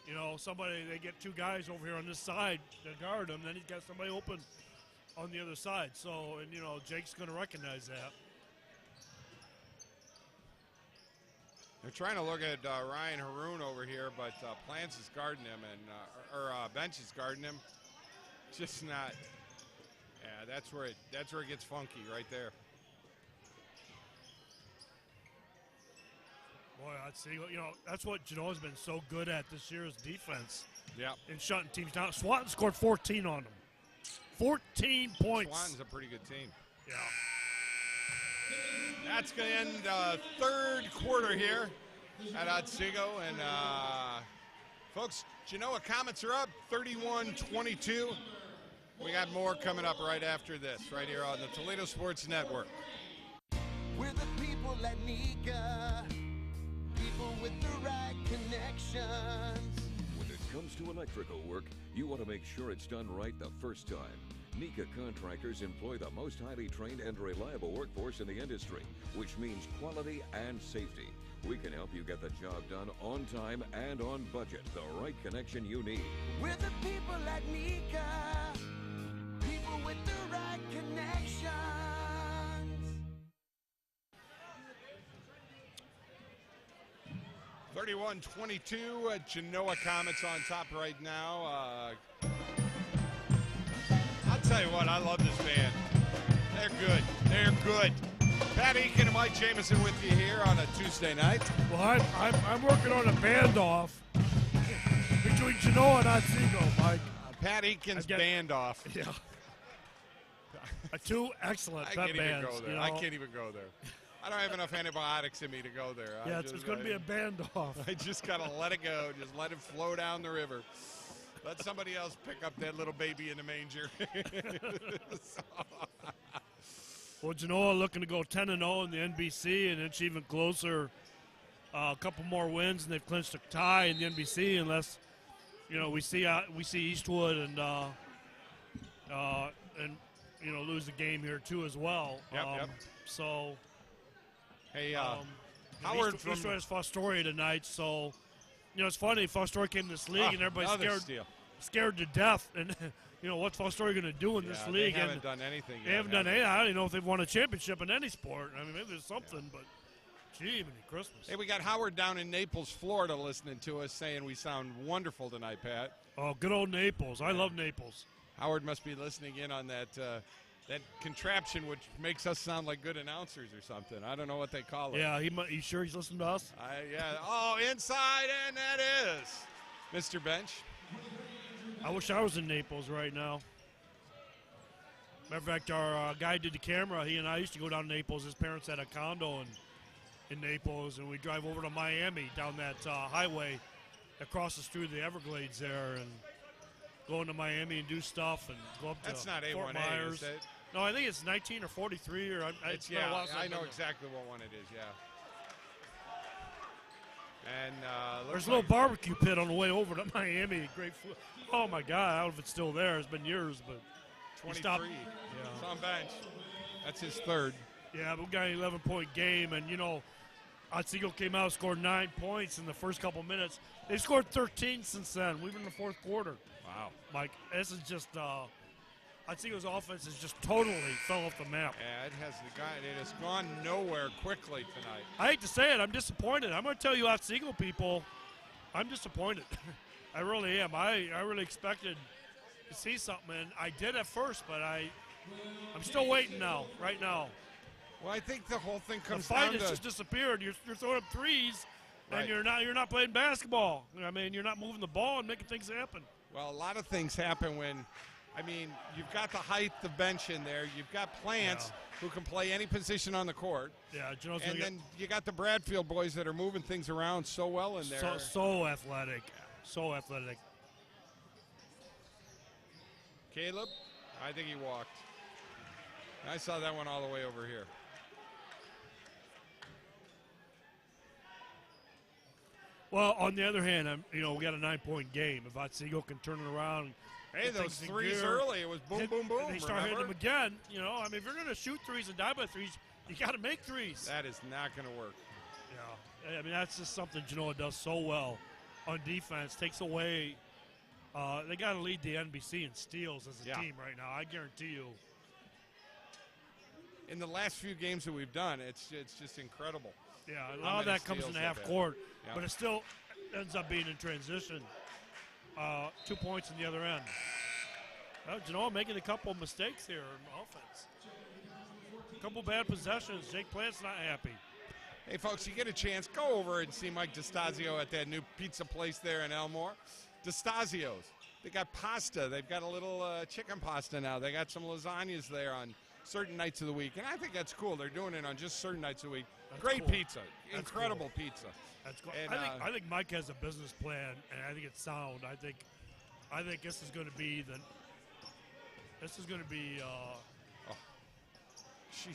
they get 2 guys over here on this side to guard him. Then he's got somebody open on the other side. So, Jake's going to recognize that. They're trying to look at Ryan Haroon over here, but Plants is guarding him, or Bench is guarding him. Just not. Yeah, that's where it gets funky right there. Boy, I'd see. That's what Genoa's been so good at this year is defense. Yeah. And shutting teams down. Swanton scored 14 on them. 14 points. Swanton's a pretty good team. Yeah. That's going to end third quarter here at Otsego. And, folks, Genoa Comets are up 31-22. We got more coming up right after this, right here on the Toledo Sports Network. We're the people at Nika, people with the right connections. When it comes to electrical work, you want to make sure it's done right the first time. Nika contractors employ the most highly trained and reliable workforce in the industry, which means quality and safety. We can help you get the job done on time and on budget, the right connection you need. We're the people at Nika, people with the right connections. 31-22, Genoa Comets on top right now. I'll tell you what, I love this band. They're good. They're good. Pat Eakin and Mike Jamison with you here on a Tuesday night. Well, I'm working on a band off between Genoa and Otsego, Mike. Pat Eakin's band off. Yeah. 2 excellent I pep can't bands. even go there. I can't even go there. I don't have enough antibiotics in me to go there. Yeah, it's going to be a band off. I just got to let it go. Just let it flow down the river. Let somebody else pick up that little baby in the manger. Well, Genoa looking to go 10-0 in the NBC, and it's even closer. A couple more wins, and they've clinched a tie in the NBC, unless we see Eastwood and lose the game here too as well. Yep. So, hey, Howard East has Fostoria tonight, so it's funny. Fostoria came to this league, and everybody's scared to death. And what's Fostoria going to do in this league? They haven't done anything yet. They haven't done anything. I don't even know if they've won a championship in any sport. I mean, maybe there's something, but gee, many Christmas. Hey, we got Howard down in Naples, Florida, listening to us, saying we sound wonderful tonight, Pat. Oh, good old Naples. I love Naples. Howard must be listening in on that contraption which makes us sound like good announcers or something. I don't know what they call it. Yeah, you sure he's listening to us? Oh, inside, and that is Mr. Bench. I wish I was in Naples right now. Matter of fact, our guy did the camera. He and I used to go down to Naples. His parents had a condo in Naples, and we drive over to Miami down that highway that crosses through the Everglades there, and go into Miami and do stuff and go up That's to not Fort A1A, Myers. is it? No, I think it's 19 or 43, or I know exactly what one it is. Yeah. And there's a little barbecue pit on the way over to Miami. Great food. Oh my God! I don't know if it's still there. It's been years, but 23. It's on bench. That's his third. Yeah, we got an 11-point game, and Otsego came out, scored 9 points in the first couple minutes. They've scored 13 since then. We've been in the fourth quarter. Wow, Mike, this is just Otsego's offense has just totally fell off the map. Yeah, it has gone nowhere quickly tonight. I hate to say it, I'm disappointed. I'm going to tell you, Otsego people, I'm disappointed. I really am. I really expected to see something, and I did at first, but I'm still waiting now, right now. Well, I think the whole thing comes the down fight to has just disappeared. You're throwing up threes, right. And you're not playing basketball. I mean, you're not moving the ball and making things happen. Well, a lot of things happen when, you've got the height, the bench in there. You've got Plants who can play any position on the court. Yeah, and then you got the Bradfield boys that are moving things around so well in there. So athletic. So athletic. Caleb, I think he walked. I saw that one all the way over here. Well, on the other hand, we got a 9-point game. If Otsego can turn it around. Hey, those threes early, it was boom, boom, boom. They start hitting them again. If you're going to shoot threes and die by threes, you got to make threes. That is not going to work. Yeah, that's just something Genoa does so well on defense. Takes away. They got to lead the NBC in steals as a team right now. I guarantee you. In the last few games that we've done, it's just incredible. Yeah, a lot of that comes in the half court, but it still ends up being in transition. 2 points in the other end. Well, Genoa making a couple of mistakes here in offense. A couple bad possessions. Jake Plant's not happy. Hey, folks, you get a chance, go over and see Mike DeStasio at that new pizza place there in Elmore. DeStasio's. They got pasta. They've got a little chicken pasta now. They got some lasagnas there on certain nights of the week, and I think that's cool. They're doing it on just certain nights of the week. That's Great cool. pizza. That's Incredible cool. pizza. That's cool. And, I think Mike has a business plan, and I think it's sound. I think this is going to be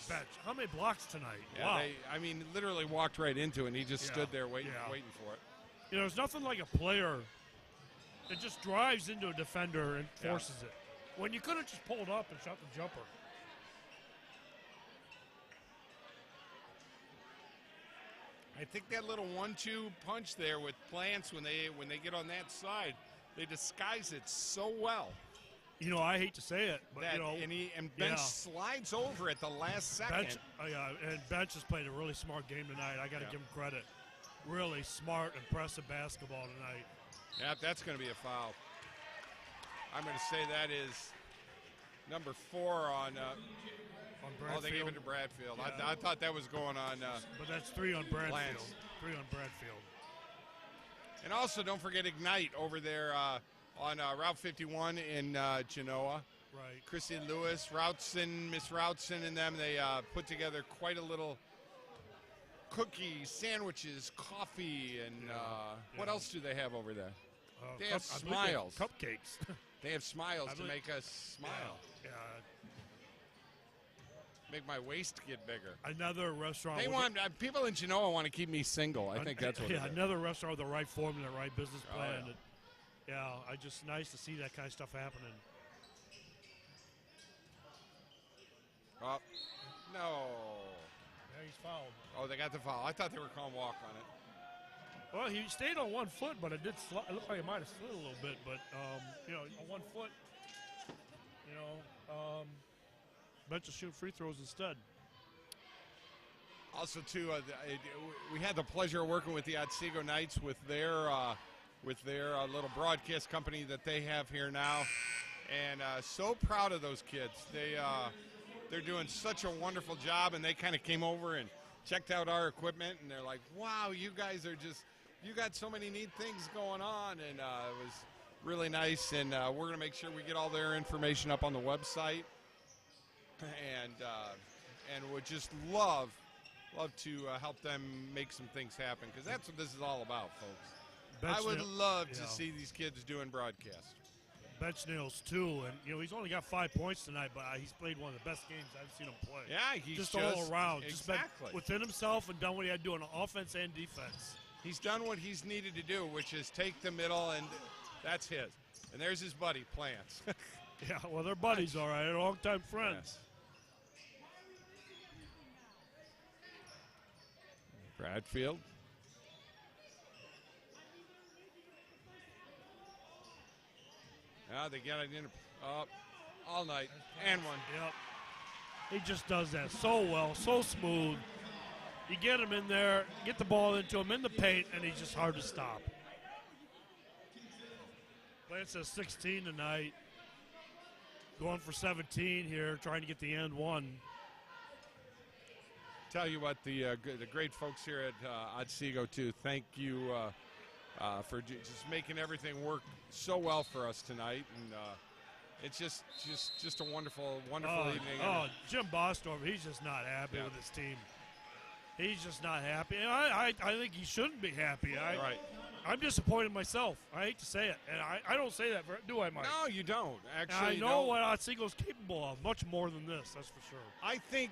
bench. How many blocks tonight? Yeah, wow. they literally walked right into it, and he just stood there waiting for it. There's nothing like a player that just drives into a defender and forces it. When you could have just pulled up and shot the jumper. I think that little 1-2 punch there with Plants when they get on that side, they disguise it so well. I hate to say it, but Bench slides over at the last second. Bench has played a really smart game tonight. I got to give him credit. Really smart, impressive basketball tonight. Yeah, that's going to be a foul. I'm going to say that is number 4 on Bradfield. Oh, they gave it to Bradfield. Yeah. I thought that was going on. But that's 3 on Bradfield. Lance. 3 on Bradfield. And also, don't forget Ignite over there on Route 51 in Genoa. Right. Chrissy Lewis, Miss Routson, and them. They put together quite a little cookies, sandwiches, coffee, and what else do they have over there? They have smiles. Cupcakes. They have smiles to make us smile. Yeah. Make my waist get bigger. Another restaurant. They want people in Genoa want to keep me single. I think that's what. Yeah, another restaurant with the right formula, right business plan. Yeah. Just nice to see that kind of stuff happening. Oh, no. Yeah, he's fouled. Oh, they got the foul. I thought they were calling walk on it. Well, he stayed on 1 foot, but it looked like it might have slid a little bit. But, on 1 foot, bet you'll shoot free throws instead. Also, too, we had the pleasure of working with the Otsego Knights with their little broadcast company that they have here now, and so proud of those kids. They're doing such a wonderful job, and they kind of came over and checked out our equipment, and they're like, "Wow, you guys are you got so many neat things going on," and it was really nice. And we're going to make sure we get all their information up on the website, and would just love to help them make some things happen, because that's what this is all about, folks. I would love to see these kids doing broadcasts. Bench-nails, too, and, he's only got 5 points tonight, but he's played one of the best games I've seen him play. Yeah, he's just all around. Exactly. Just within himself and done what he had to do on offense and defense. He's done what he's needed to do, which is take the middle, and that's his. And there's his buddy, Plants. Yeah, well, they're buddies, all right. They're longtime friends. Yes. Bradfield. Yeah, they get it in all night. And one. Yep. He just does that so well, so smooth. You get him in there, get the ball into him in the paint, and he's just hard to stop. Lance has 16 tonight. Going for 17 here, trying to get the end one. Tell you what, the great folks here at Otsego, too, thank you for just making everything work so well for us tonight. And it's just a wonderful evening. Jim Bostorff, he's just not happy with his team. He's just not happy. And I think he shouldn't be happy. Right. I'm disappointed myself. I hate to say it. And I don't say that, do I, Mike? No, you don't. Actually, and I know what Otsego's capable of. Much more than this, that's for sure. I think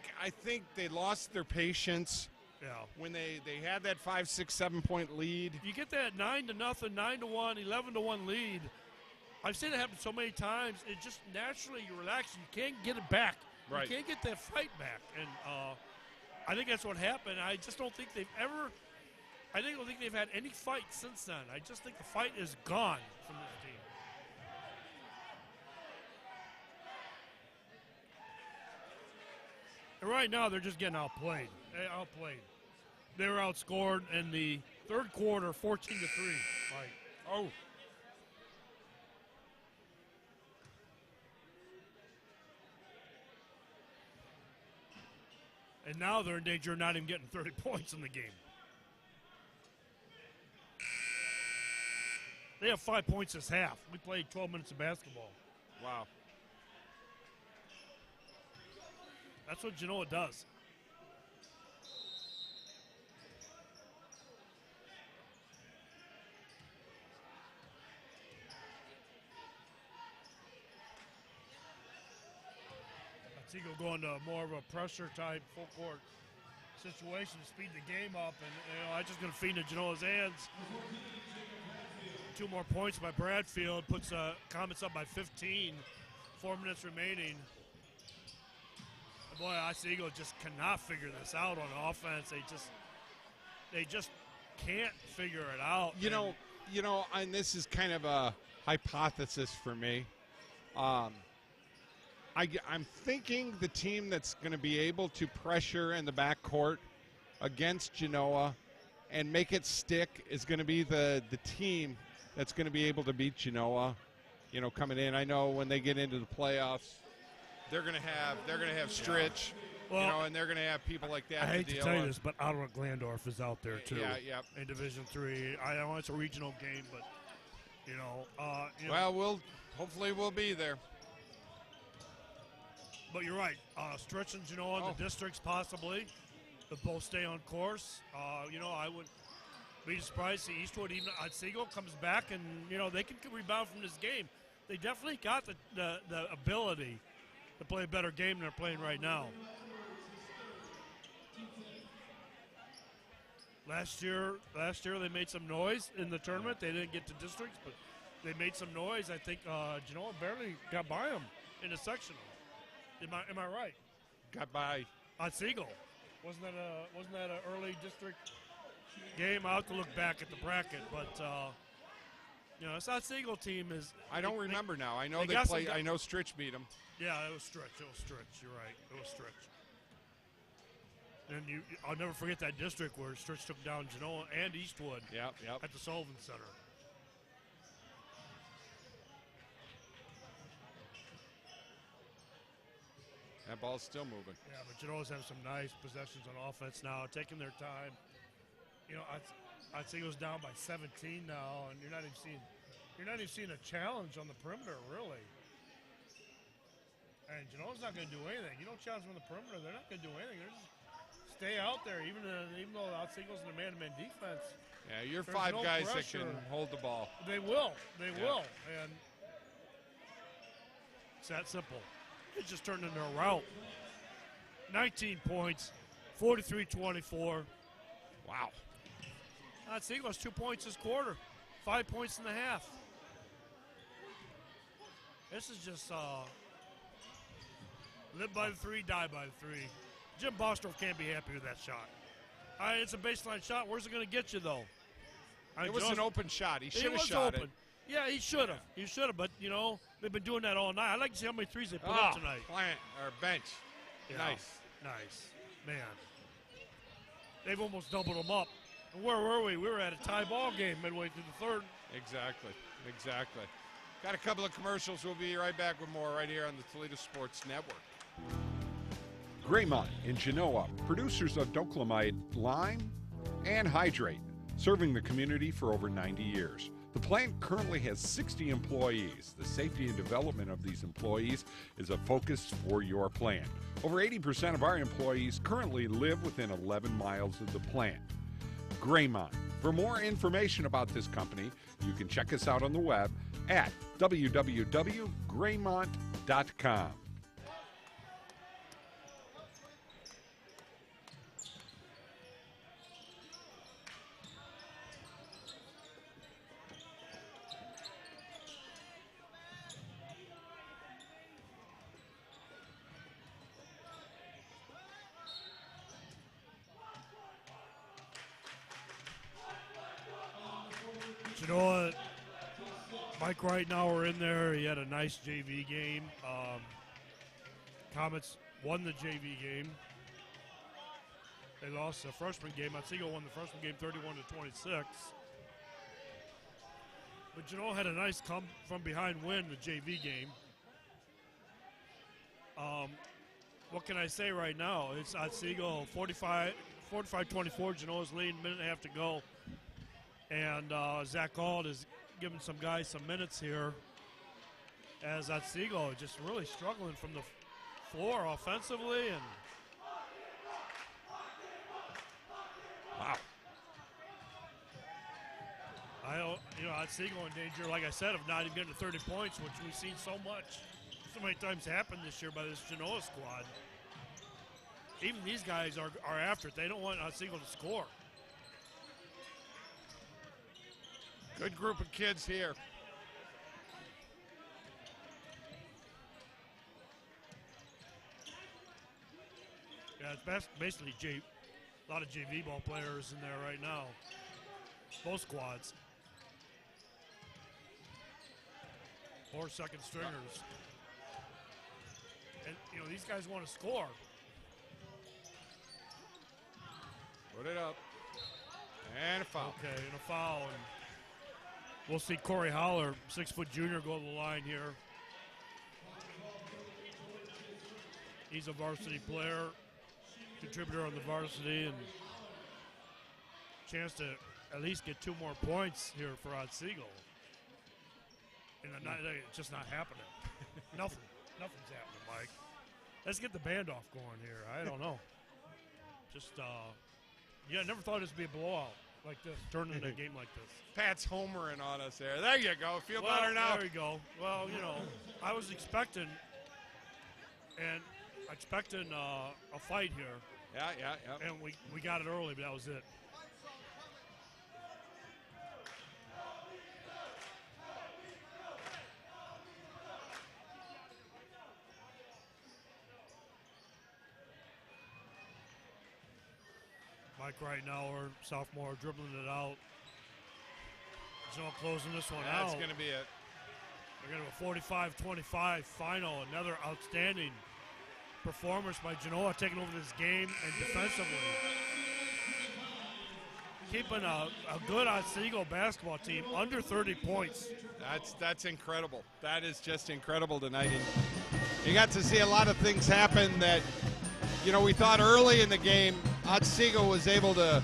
they lost their patience. Yeah. When they had that 5, 6, 7 point lead. You get that 9-0, 9-1, 11-1 lead. I've seen it happen so many times. It just naturally you relax. You can't get it back. Right. You can't get that fight back. And I think that's what happened. I just don't think I don't think they've had any fight since then. I just think the fight is gone from this team. And right now, they're just getting outplayed. They were outscored in the third quarter, 14-3. Like, oh. And now they're in danger of not even getting 30 points in the game. They have 5 points this half. We played 12 minutes of basketball. Wow. That's what Genoa does. Otsego going to more of a pressure type full court situation to speed the game up, and that's just going to feed into Genoa's hands. 2 more points by Bradfield puts Comets up by 15. 4 minutes remaining. Boy, Otsego just cannot figure this out on offense. They just can't figure it out. You know, and this is kind of a hypothesis for me. I'm thinking the team that's going to be able to pressure in the backcourt against Genoa and make it stick is going to be the team that's going to be able to beat Genoa. Coming in. I know when they get into the playoffs, they're going to have Stritch, and they're going to have people like that. I hate to tell you this, but Ottawa Glandorf is out there too. Yeah. In Division III. I know it's a regional game, but well, hopefully we'll be there. But you're right. Stritch and Genoa in the districts possibly. If both stay on course, I would be surprised to see Eastwood, even Otsego comes back and they can rebound from this game. They definitely got the ability to play a better game than they're playing right now. Last year they made some noise in the tournament. They didn't get to districts, but they made some noise. I think Genoa barely got by them in the sectional. Am I right? Got by Otsego. Wasn't that an early district game? I'll have to look back at the bracket, but this Otsego team is. I don't remember now. I know they got play. I know Stritch beat them. Yeah, it was Stritch. You're right. It was Stritch. And I'll never forget that district where Stritch took down Genoa and Eastwood. Yep. At the Sullivan Center. That ball's still moving. Yeah, but Genoa's have some nice possessions on offense now, taking their time. Otsego's down by 17 now, and you're not even seeing a challenge on the perimeter, really. And Genoa's not going to do anything. You don't challenge them on the perimeter, they're not going to do anything. They're just stay out there, even though Otsego's in a man-to-man defense. Yeah, you're There's five no guys pressure. that can hold the ball. They will. They will. And it's that simple. It just turned into a rout. 19 points, 43-24. Wow. Otsego has 2 points this quarter, 5 points in the half. This is just live by the three, die by the three. Jim Bostorff can't be happy with that shot. It's a baseline shot. Where's it going to get you, though? It was an open shot. He should have shot it. Yeah, he should have. He should have, but, they've been doing that all night. I'd like to see how many threes they put up tonight. Bench. Yeah. Nice. Man. They've almost doubled them up. And where were we? We were at a tie ball game midway through the third. Exactly. Got a couple of commercials. We'll be right back with more right here on the Toledo Sports Network. Graymont in Genoa, producers of Doclamide Lime and Hydrate, serving the community for over 90 years. The plant currently has 60 employees. The safety and development of these employees is a focus for your plant. Over 80% of our employees currently live within 11 miles of the plant. Graymont. For more information about this company, you can check us out on the web at www.graymont.com. Genoa, Mike Wright now are in there. He had a nice JV game. Comets won the JV game. They lost the freshman game. Otsego won the freshman game 31-26. But Genoa had a nice come from behind win the JV game. What can I say right now? It's Otsego 45-24. Genoa's leading, minute and a half to go. And Zach Auld is giving some guys some minutes here as Otsego just really struggling from the floor offensively. And wow. Otsego in danger, like I said, of not even getting to 30 points, which we've seen so many times happen this year by this Genoa squad. Even these guys are after it. They don't want Otsego to score. Good group of kids here. Yeah, it's basically a lot of JV ball players in there right now. Both squads. 4 second stringers. And, these guys want to score. Put it up. And a foul. Okay, and a foul. And we'll see Corey Holler, 6-foot junior, go to the line here. He's a varsity player, contributor on the varsity, and chance to at least get 2 more points here for Otsego. And it's just not happening. Nothing's happening, Mike. Let's get the band off going here. I don't know. Just, I never thought this would be a blowout like this, turn into a game like this. Pat's homering on us there. There you go. Feel better now. There you go. Well, I was expecting a fight here. Yeah. And we got it early, but that was it. Mike right now, or sophomore, dribbling it out. Genoa closing this one out. That's going to be it. They're going to a 45-25 final. Another outstanding performance by Genoa, taking over this game and defensively. Keeping a good Otsego basketball team under 30 points. That's incredible. That is just incredible tonight. And you got to see a lot of things happen that, we thought early in the game, Otsego was able to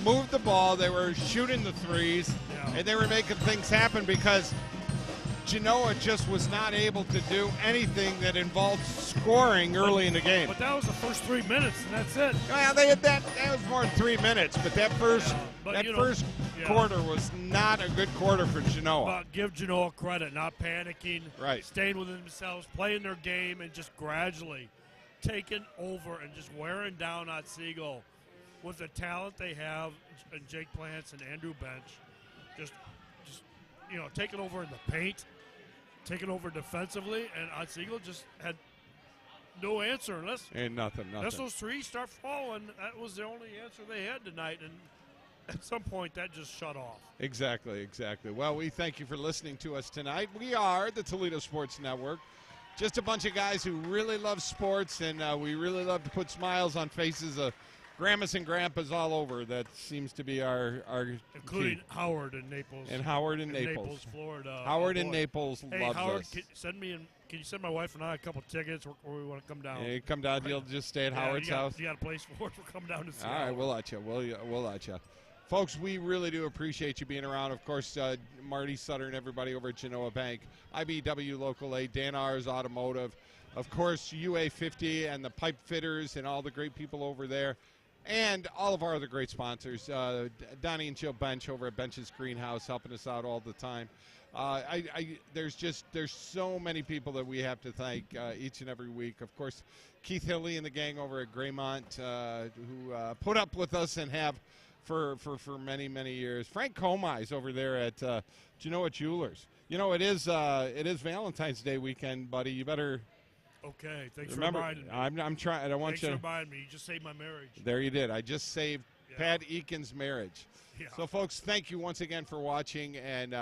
move the ball. They were shooting the threes, and they were making things happen because Genoa just was not able to do anything that involved scoring early in the game. But that was the first 3 minutes, and that's it. Well, they had that was more than 3 minutes, but that first quarter was not a good quarter for Genoa. But give Genoa credit, not panicking, right, staying within themselves, playing their game, and just gradually taking over and just wearing down Otsego with the talent they have, and Jake Plants and Andrew Bench, just taking over in the paint, taking over defensively, and Otsego just had no answer unless nothing. Unless those threes start falling. That was the only answer they had tonight, and at some point that just shut off. Exactly. Well, we thank you for listening to us tonight. We are the Toledo Sports Network. Just a bunch of guys who really love sports, and we really love to put smiles on faces of grandmas and grandpas all over. That seems to be our including key. Howard in Naples. And Howard in Naples, Florida. Howard in Naples loves Howard, us. Can you send my wife and I a couple tickets where we want to come down? Yeah, you come down. You'll just stay at Howard's house. You got a place for us? We'll come down to see. All right, we'll let you. We'll let you. Folks, we really do appreciate you being around. Of course, Marty Sutter and everybody over at Genoa Bank, IBW Local 8, Dan R's Automotive, of course, UA50 and the pipe fitters and all the great people over there, and all of our other great sponsors. Donnie and Jill Bench over at Bench's Greenhouse helping us out all the time. There's so many people that we have to thank each and every week. Of course, Keith Hilley and the gang over at Graymont who put up with us and have for many, many years. Frank Comize over there at Genoa Jewelers. It is Valentine's Day weekend, buddy. You better. Okay, thanks remember, for reminding me. I'm trying. I don't want thanks you for to reminding me. You just saved my marriage. There you did. I just saved Pat Eakin's marriage. Yeah. So, folks, thank you once again for watching, and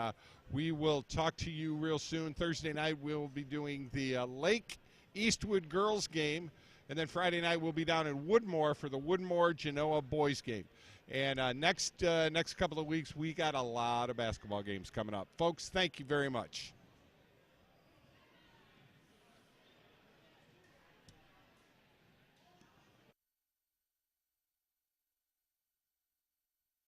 we will talk to you real soon. Thursday night, we'll be doing the Lake Eastwood girls game, and then Friday night, we'll be down in Woodmore for the Woodmore-Genoa boys game. And next couple of weeks, we got a lot of basketball games coming up. Folks, thank you very much.